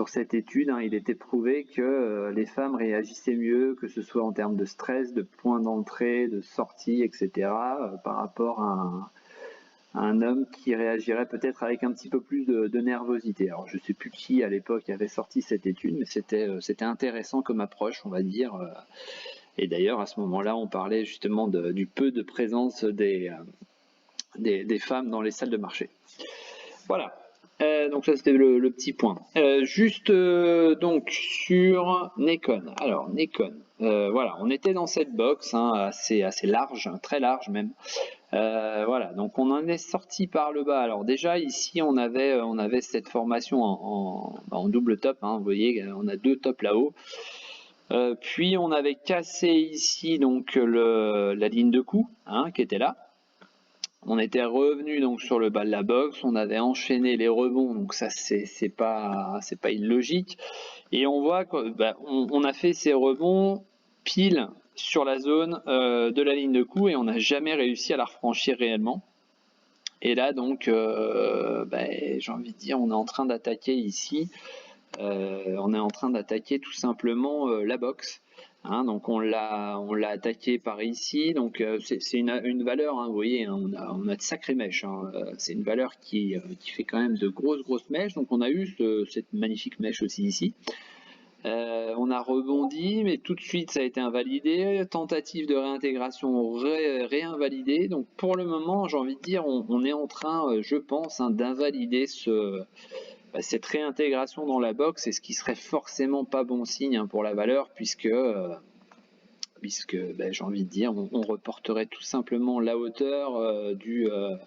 cette étude, hein, il était prouvé que les femmes réagissaient mieux, que ce soit en termes de stress, de points d'entrée, de sortie, etc., par rapport à un homme qui réagirait peut-être avec un petit peu plus de nervosité. Alors je ne sais plus qui à l'époque avait sorti cette étude, mais c'était intéressant comme approche, on va dire. Et d'ailleurs, à ce moment-là, on parlait justement du peu de présence des femmes dans les salles de marché. Voilà. Donc ça c'était le petit point. Juste donc sur Nikon. Alors Nikon, voilà, on était dans cette box, hein, assez large, hein, très large même. Voilà, donc on en est sorti par le bas. Alors déjà ici on avait cette formation en double top, hein, vous voyez, on a deux tops là-haut. Puis on avait cassé ici donc la ligne de coup, hein, qui était là. On était revenu donc sur le bas de la box, on avait enchaîné les rebonds, donc ça c'est pas illogique. Et on voit qu'on a fait ces rebonds pile sur la zone de la ligne de coup et on n'a jamais réussi à la refranchir réellement. Et là donc, j'ai envie de dire, on est en train d'attaquer ici. On est en train d'attaquer tout simplement la box. Hein, donc on l'a attaqué par ici, donc c'est une valeur, hein, vous voyez, hein, on a de sacrées mèches, hein, c'est une valeur qui fait quand même de grosses mèches, donc on a eu cette magnifique mèche aussi ici. On a rebondi, mais tout de suite ça a été invalidé, tentative de réintégration réinvalidée, donc pour le moment j'ai envie de dire on est en train, je pense, hein, d'invalider cette réintégration dans la box, et ce qui serait forcément pas bon signe, hein, pour la valeur, puisque j'ai envie de dire on reporterait tout simplement la hauteur de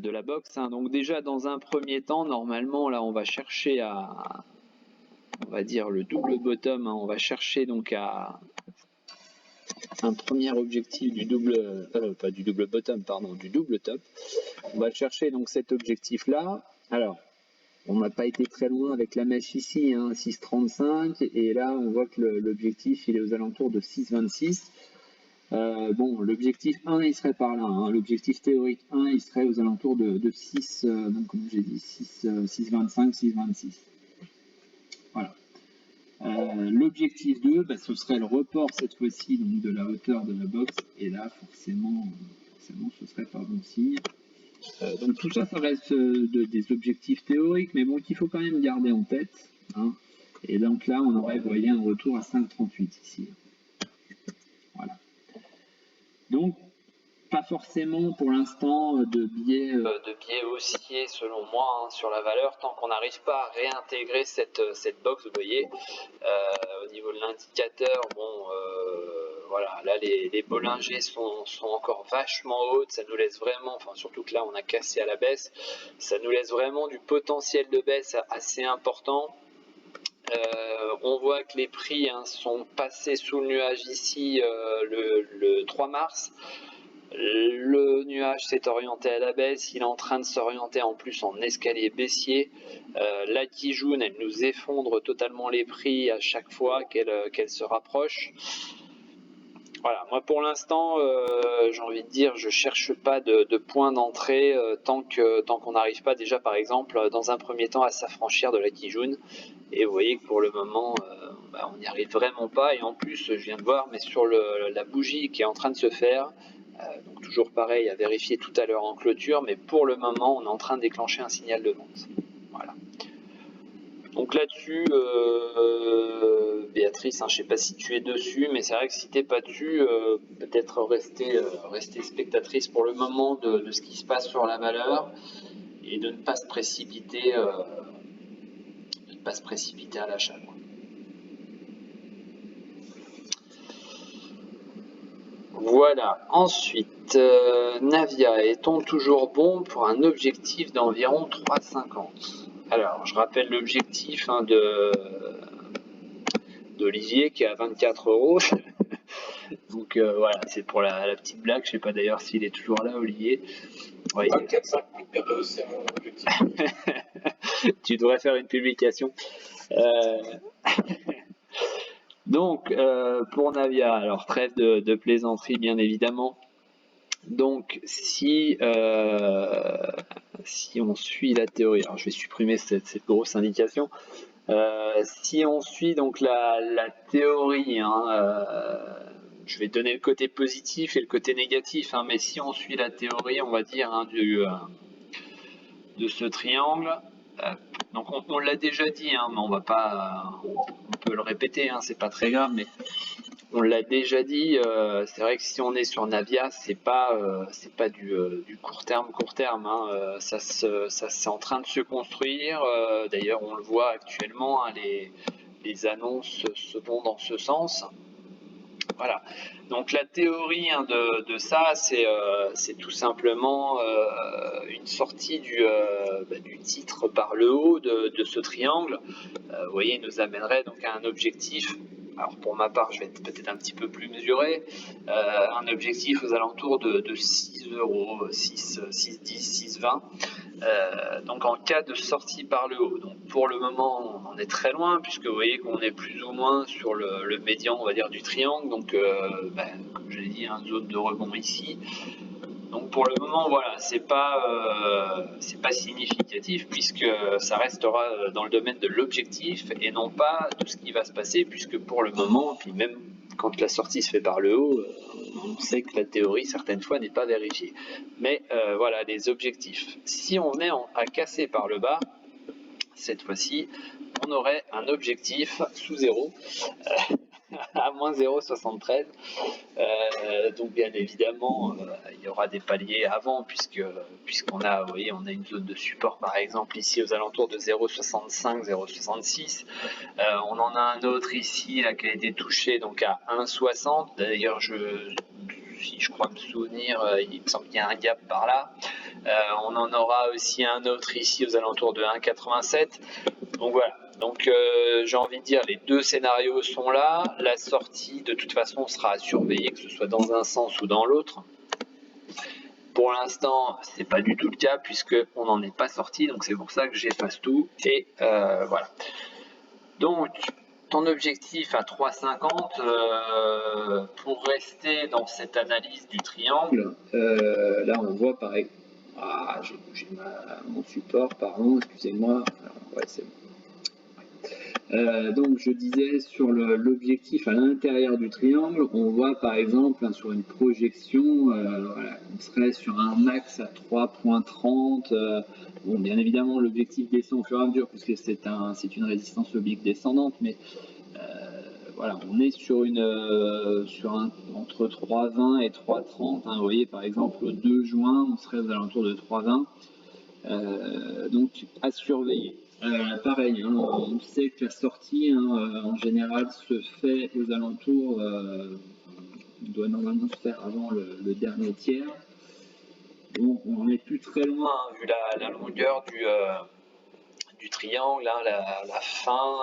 la box, hein. Donc déjà dans un premier temps, normalement là on va chercher on va dire le double bottom, hein, on va chercher donc à un premier objectif du double pas du double bottom, pardon, du double top. On va chercher donc cet objectif là. Alors on n'a pas été très loin avec la mèche ici, hein, 6,35, et là on voit que l'objectif il est aux alentours de 6,26. Bon, l'objectif 1 il serait par là, hein. L'objectif théorique 1 il serait aux alentours de 6, donc comme j'ai dit, 6,25, 6,26. Voilà. L'objectif 2, ce serait le report cette fois-ci de la hauteur de la box, et là forcément ce serait pas bon signe. Donc tout ça, ça reste des objectifs théoriques, mais bon, qu'il faut quand même garder en tête, hein. Et donc là, on aurait, vous voyez, un retour à 5,38 ici. Voilà. Donc, pas forcément pour l'instant de biais haussier selon moi sur la valeur tant qu'on n'arrive pas à réintégrer cette box. Vous voyez, au niveau de l'indicateur, bon, voilà, là les Bollinger sont encore vachement hautes, ça nous laisse vraiment, enfin surtout que là on a cassé à la baisse, ça nous laisse vraiment du potentiel de baisse assez important. On voit que les prix sont passés sous le nuage ici le 3 mars. Le nuage s'est orienté à la baisse, il est en train de s'orienter en plus en escalier baissier. La Kijun, elle nous effondre totalement les prix à chaque fois qu'elle se rapproche. Voilà, moi pour l'instant, j'ai envie de dire, je cherche pas de point d'entrée tant qu'on n'arrive pas déjà, par exemple, dans un premier temps à s'affranchir de la Kijun. Et vous voyez que pour le moment, on n'y arrive vraiment pas. Et en plus, je viens de voir, mais sur la bougie qui est en train de se faire, donc toujours pareil à vérifier tout à l'heure en clôture, mais pour le moment, on est en train de déclencher un signal de vente. Voilà. Donc là-dessus, Béatrice, je ne sais pas si tu es dessus, mais c'est vrai que si tu n'es pas dessus, peut-être rester spectatrice pour le moment de ce qui se passe sur la valeur et de ne pas se précipiter, à l'achat. Voilà, ensuite, Navia, est-on toujours bon pour un objectif d'environ 3,50? Alors, je rappelle l'objectif d'Olivier qui est à 24 €. Donc voilà, c'est pour la petite blague, je ne sais pas d'ailleurs s'il est toujours là, Olivier. Ouais, 24,5, c'est mon objectif. Tu devrais faire une publication. Donc, pour Navia, alors trêve de plaisanterie bien évidemment. Donc, si on suit la théorie, alors je vais supprimer cette grosse indication. Si on suit donc la théorie, je vais donner le côté positif et le côté négatif, mais si on suit la théorie, on va dire, de ce triangle, donc on l'a déjà dit, mais on va pas, on peut le répéter, c'est pas très grave, mais on l'a déjà dit, c'est vrai que si on est sur Navia, c'est pas du court terme, ça c'est en train de se construire. D'ailleurs, on le voit actuellement, les annonces se vont dans ce sens. Voilà. Donc la théorie de ça, c'est tout simplement une sortie du titre par le haut de ce triangle. Vous voyez, il nous amènerait donc à un objectif. Alors pour ma part, je vais être peut-être un petit peu plus mesuré, un objectif aux alentours de 6 €, 6,10, 6,20. Donc en cas de sortie par le haut. Donc pour le moment, on en est très loin puisque vous voyez qu'on est plus ou moins sur le médian, on va dire, du triangle. Donc comme je l'ai dit, une zone de rebond ici. Donc pour le moment, voilà, c'est pas significatif puisque ça restera dans le domaine de l'objectif et non pas de ce qui va se passer, puisque pour le moment, puis même quand la sortie se fait par le haut, on sait que la théorie certaines fois n'est pas vérifiée. Mais voilà, les objectifs. Si on venait à casser par le bas, cette fois-ci, on aurait un objectif sous zéro. À moins 0,73. Donc bien évidemment, il y aura des paliers avant puisqu'on a, vous voyez, on a une zone de support par exemple ici aux alentours de 0,65, 0,66. On en a un autre ici là qui a été touché donc à 1,60. D'ailleurs, si je crois me souvenir, il me semble qu'il y a un gap par là. On en aura aussi un autre ici aux alentours de 1,87. Donc voilà. Donc j'ai envie de dire, les deux scénarios sont là. La sortie de toute façon sera à surveiller, que ce soit dans un sens ou dans l'autre. Pour l'instant, c'est pas du tout le cas puisqu'on n'en est pas sorti, donc c'est pour ça que j'efface tout. Et voilà. Donc ton objectif à 3,50 pour rester dans cette analyse du triangle. Là on voit pareil. Ah, j'ai bougé mon support, pardon, excusez-moi. Ouais, c'est bon. Donc je disais sur l'objectif à l'intérieur du triangle, on voit par exemple sur une projection, voilà, on serait sur un max à 3,30. Bon, bien évidemment l'objectif descend au fur et à mesure puisque c'est une résistance oblique descendante, mais voilà, on est sur entre 3,20 et 3,30. Hein. Vous voyez, par exemple, le 2 juin, on serait aux alentours de 3,20. Donc, à surveiller. Pareil, hein, on sait que la sortie, hein, en général, se fait aux alentours, doit normalement se faire avant le dernier tiers. Donc, on n'est plus très loin, hein, vu la longueur du triangle, hein, la fin,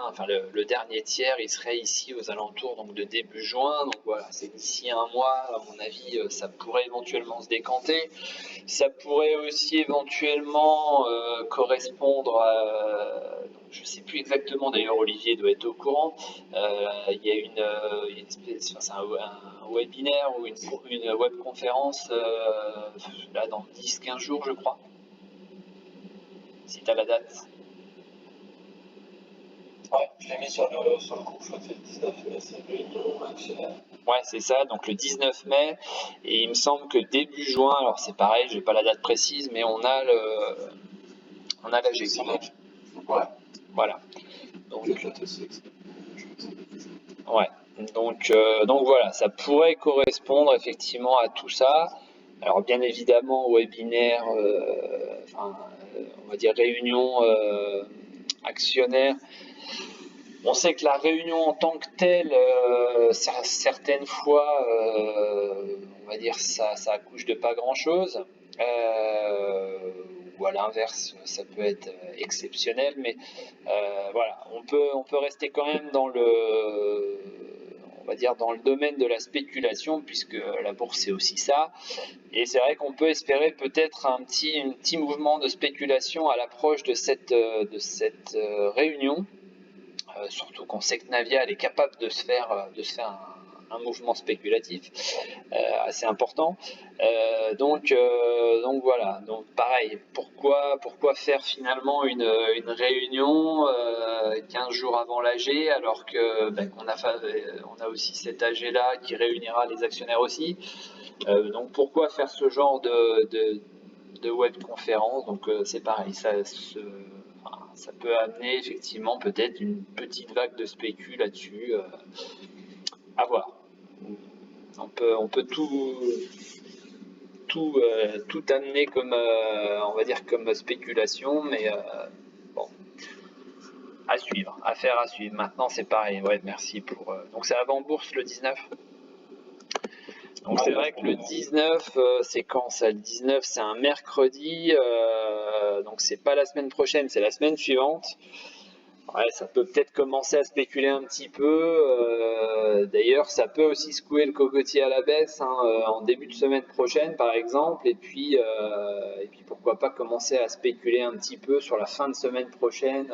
enfin le dernier tiers, il serait ici aux alentours donc de début juin. Donc voilà, c'est d'ici un mois, à mon avis, ça pourrait éventuellement se décanter. Ça pourrait aussi éventuellement correspondre à, je ne sais plus exactement, d'ailleurs Olivier doit être au courant, il y a une espèce, enfin, un webinaire ou une webconférence là dans 10-15 jours je crois, si tu as la date. Ouais, je l'ai mis sur le coup, je crois que c'est le 19 mai, c'est réunion actionnaire. Ouais, c'est ça, donc le 19 mai, et il me semble que début juin, alors c'est pareil, j'ai pas la date précise, mais on a l'AG. Ouais. Voilà. Donc, ouais. Donc voilà, ça pourrait correspondre effectivement à tout ça. Alors bien évidemment, webinaire, on va dire réunion actionnaire. On sait que la réunion en tant que telle, certaines fois, on va dire ça accouche de pas grand-chose. Ou à l'inverse, ça peut être exceptionnel, mais voilà, on peut rester quand même dans on va dire dans le domaine de la spéculation, puisque la bourse c'est aussi ça. Et c'est vrai qu'on peut espérer peut-être un petit mouvement de spéculation à l'approche de cette réunion. Surtout qu'on sait que Navia elle est capable de se faire un mouvement spéculatif assez important. Donc voilà. Donc pareil, pourquoi faire finalement une réunion 15 jours avant l'AG alors que on a aussi cet AG là qui réunira les actionnaires aussi. Donc pourquoi faire ce genre de webconférence? Donc c'est pareil, ça peut amener effectivement peut-être une petite vague de spécul là-dessus. À voir. On peut tout amener comme, on va dire comme spéculation, mais bon, à suivre, affaire à suivre. Maintenant c'est pareil. Ouais, merci pour. Donc c'est avant bourse le 19. Donc c'est vrai que le 19, c'est quand ça? Le 19, c'est un mercredi, donc c'est pas la semaine prochaine, c'est la semaine suivante. Ouais, ça peut peut-être commencer à spéculer un petit peu. D'ailleurs, ça peut aussi secouer le cocotier à la baisse, hein, en début de semaine prochaine, par exemple. Et puis pourquoi pas commencer à spéculer un petit peu sur la fin de semaine prochaine.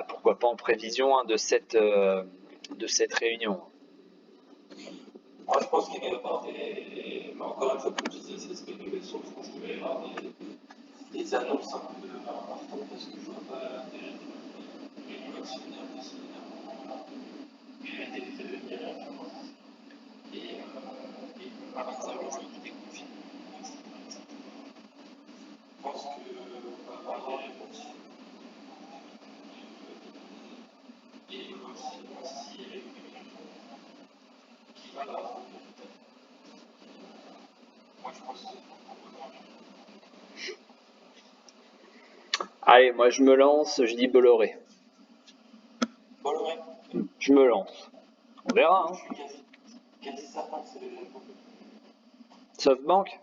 Pourquoi pas en prévision, hein, de cette réunion. Moi, je pense qu'il va y avoir mais encore une fois, comme je disais, c'est spéculation, je pense qu'il va y avoir des annonces un peu importantes parce que je vois pas l'intérêt d'une actionnaire des vétérinaires et à partir aujourd'hui des confinements, etc. Je pense qu'on va avoir des réponses et aussi qui va la rendre. Moi, je pense que Allez, moi je me lance, je dis Bolloré. Bolloré. Je me lance. On verra. Hein. Je suis quasi certain que c'est les mêmes. SoftBank.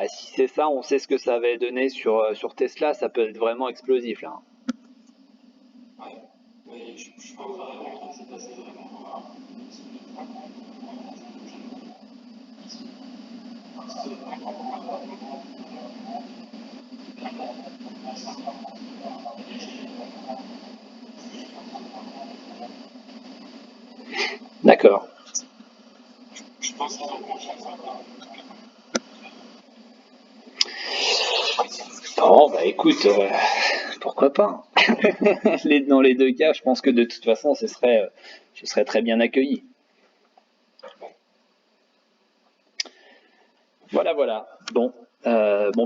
Si c'est ça, on sait ce que ça va donner sur Tesla, ça peut être vraiment explosif là. Ouais, mais je pense vraiment que c'est passé vraiment D'accord. je pense qu'ils ont confiance encore. Bon, écoute, pourquoi pas. Dans les deux cas, je pense que de toute façon, je serais très bien accueilli. Voilà. Bon,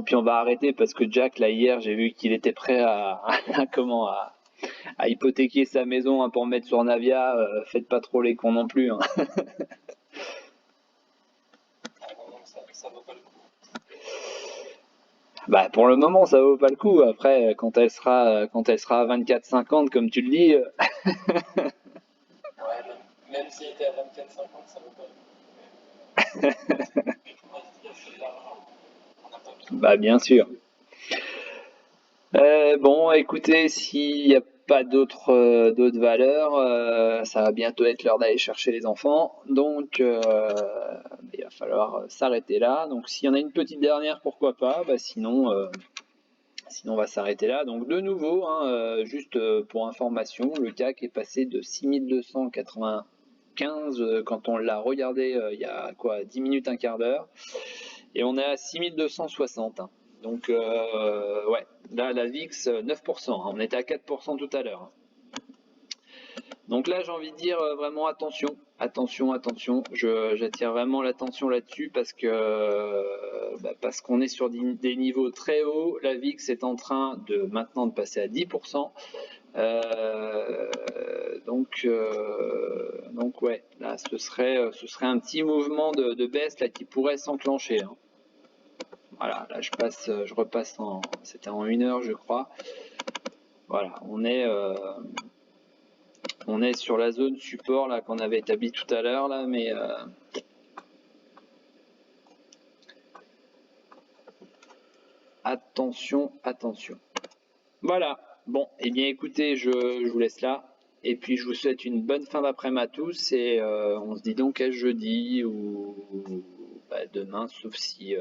puis on va arrêter parce que Jack, là, hier, j'ai vu qu'il était prêt à à hypothéquer sa maison hein, pour mettre sur Navia, faites pas trop les cons non plus. Hein. Ça vaut pas le coup. Bah pour le moment ça vaut pas le coup. Après quand elle sera à 24,50 comme tu le dis, Ouais, même s'il était à 24,50, ça vaut pas le coup. Mais pour rester acheter de l'argent, on n'a pas besoin. bah bien sûr. Bon, écoutez, s'il n'y a pas d'autres valeurs, ça va bientôt être l'heure d'aller chercher les enfants. Donc, il va falloir s'arrêter là. Donc, s'il y en a une petite dernière, pourquoi pas. Bah, sinon, on va s'arrêter là. Donc, de nouveau, hein, juste pour information, le CAC est passé de 6295 quand on l'a regardé il y a quoi, 10 minutes, un quart d'heure. Et on est à 6260. Hein. Donc, ouais, là, la VIX, 9%. Hein. On était à 4% tout à l'heure. Hein. Donc là, j'ai envie de dire vraiment attention, attention, attention. J'attire vraiment l'attention là-dessus parce qu'on est sur des niveaux très hauts. La VIX est en train de maintenant de passer à 10%. Donc ouais, là, ce serait un petit mouvement de baisse là qui pourrait s'enclencher. Hein. Voilà, là je repasse c'était en 1 heure je crois. Voilà, on est sur la zone support là qu'on avait établi tout à l'heure là, mais attention, attention. Voilà. Bon, eh bien écoutez, je vous laisse là. Et puis je vous souhaite une bonne fin d'après-midi à tous et on se dit donc à jeudi ou demain, sauf si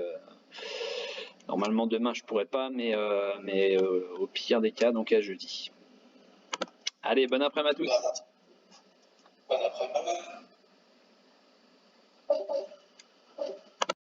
normalement demain je pourrais pas, mais au pire des cas donc à jeudi. Allez, bon après-midi à tous. Bon après-midi.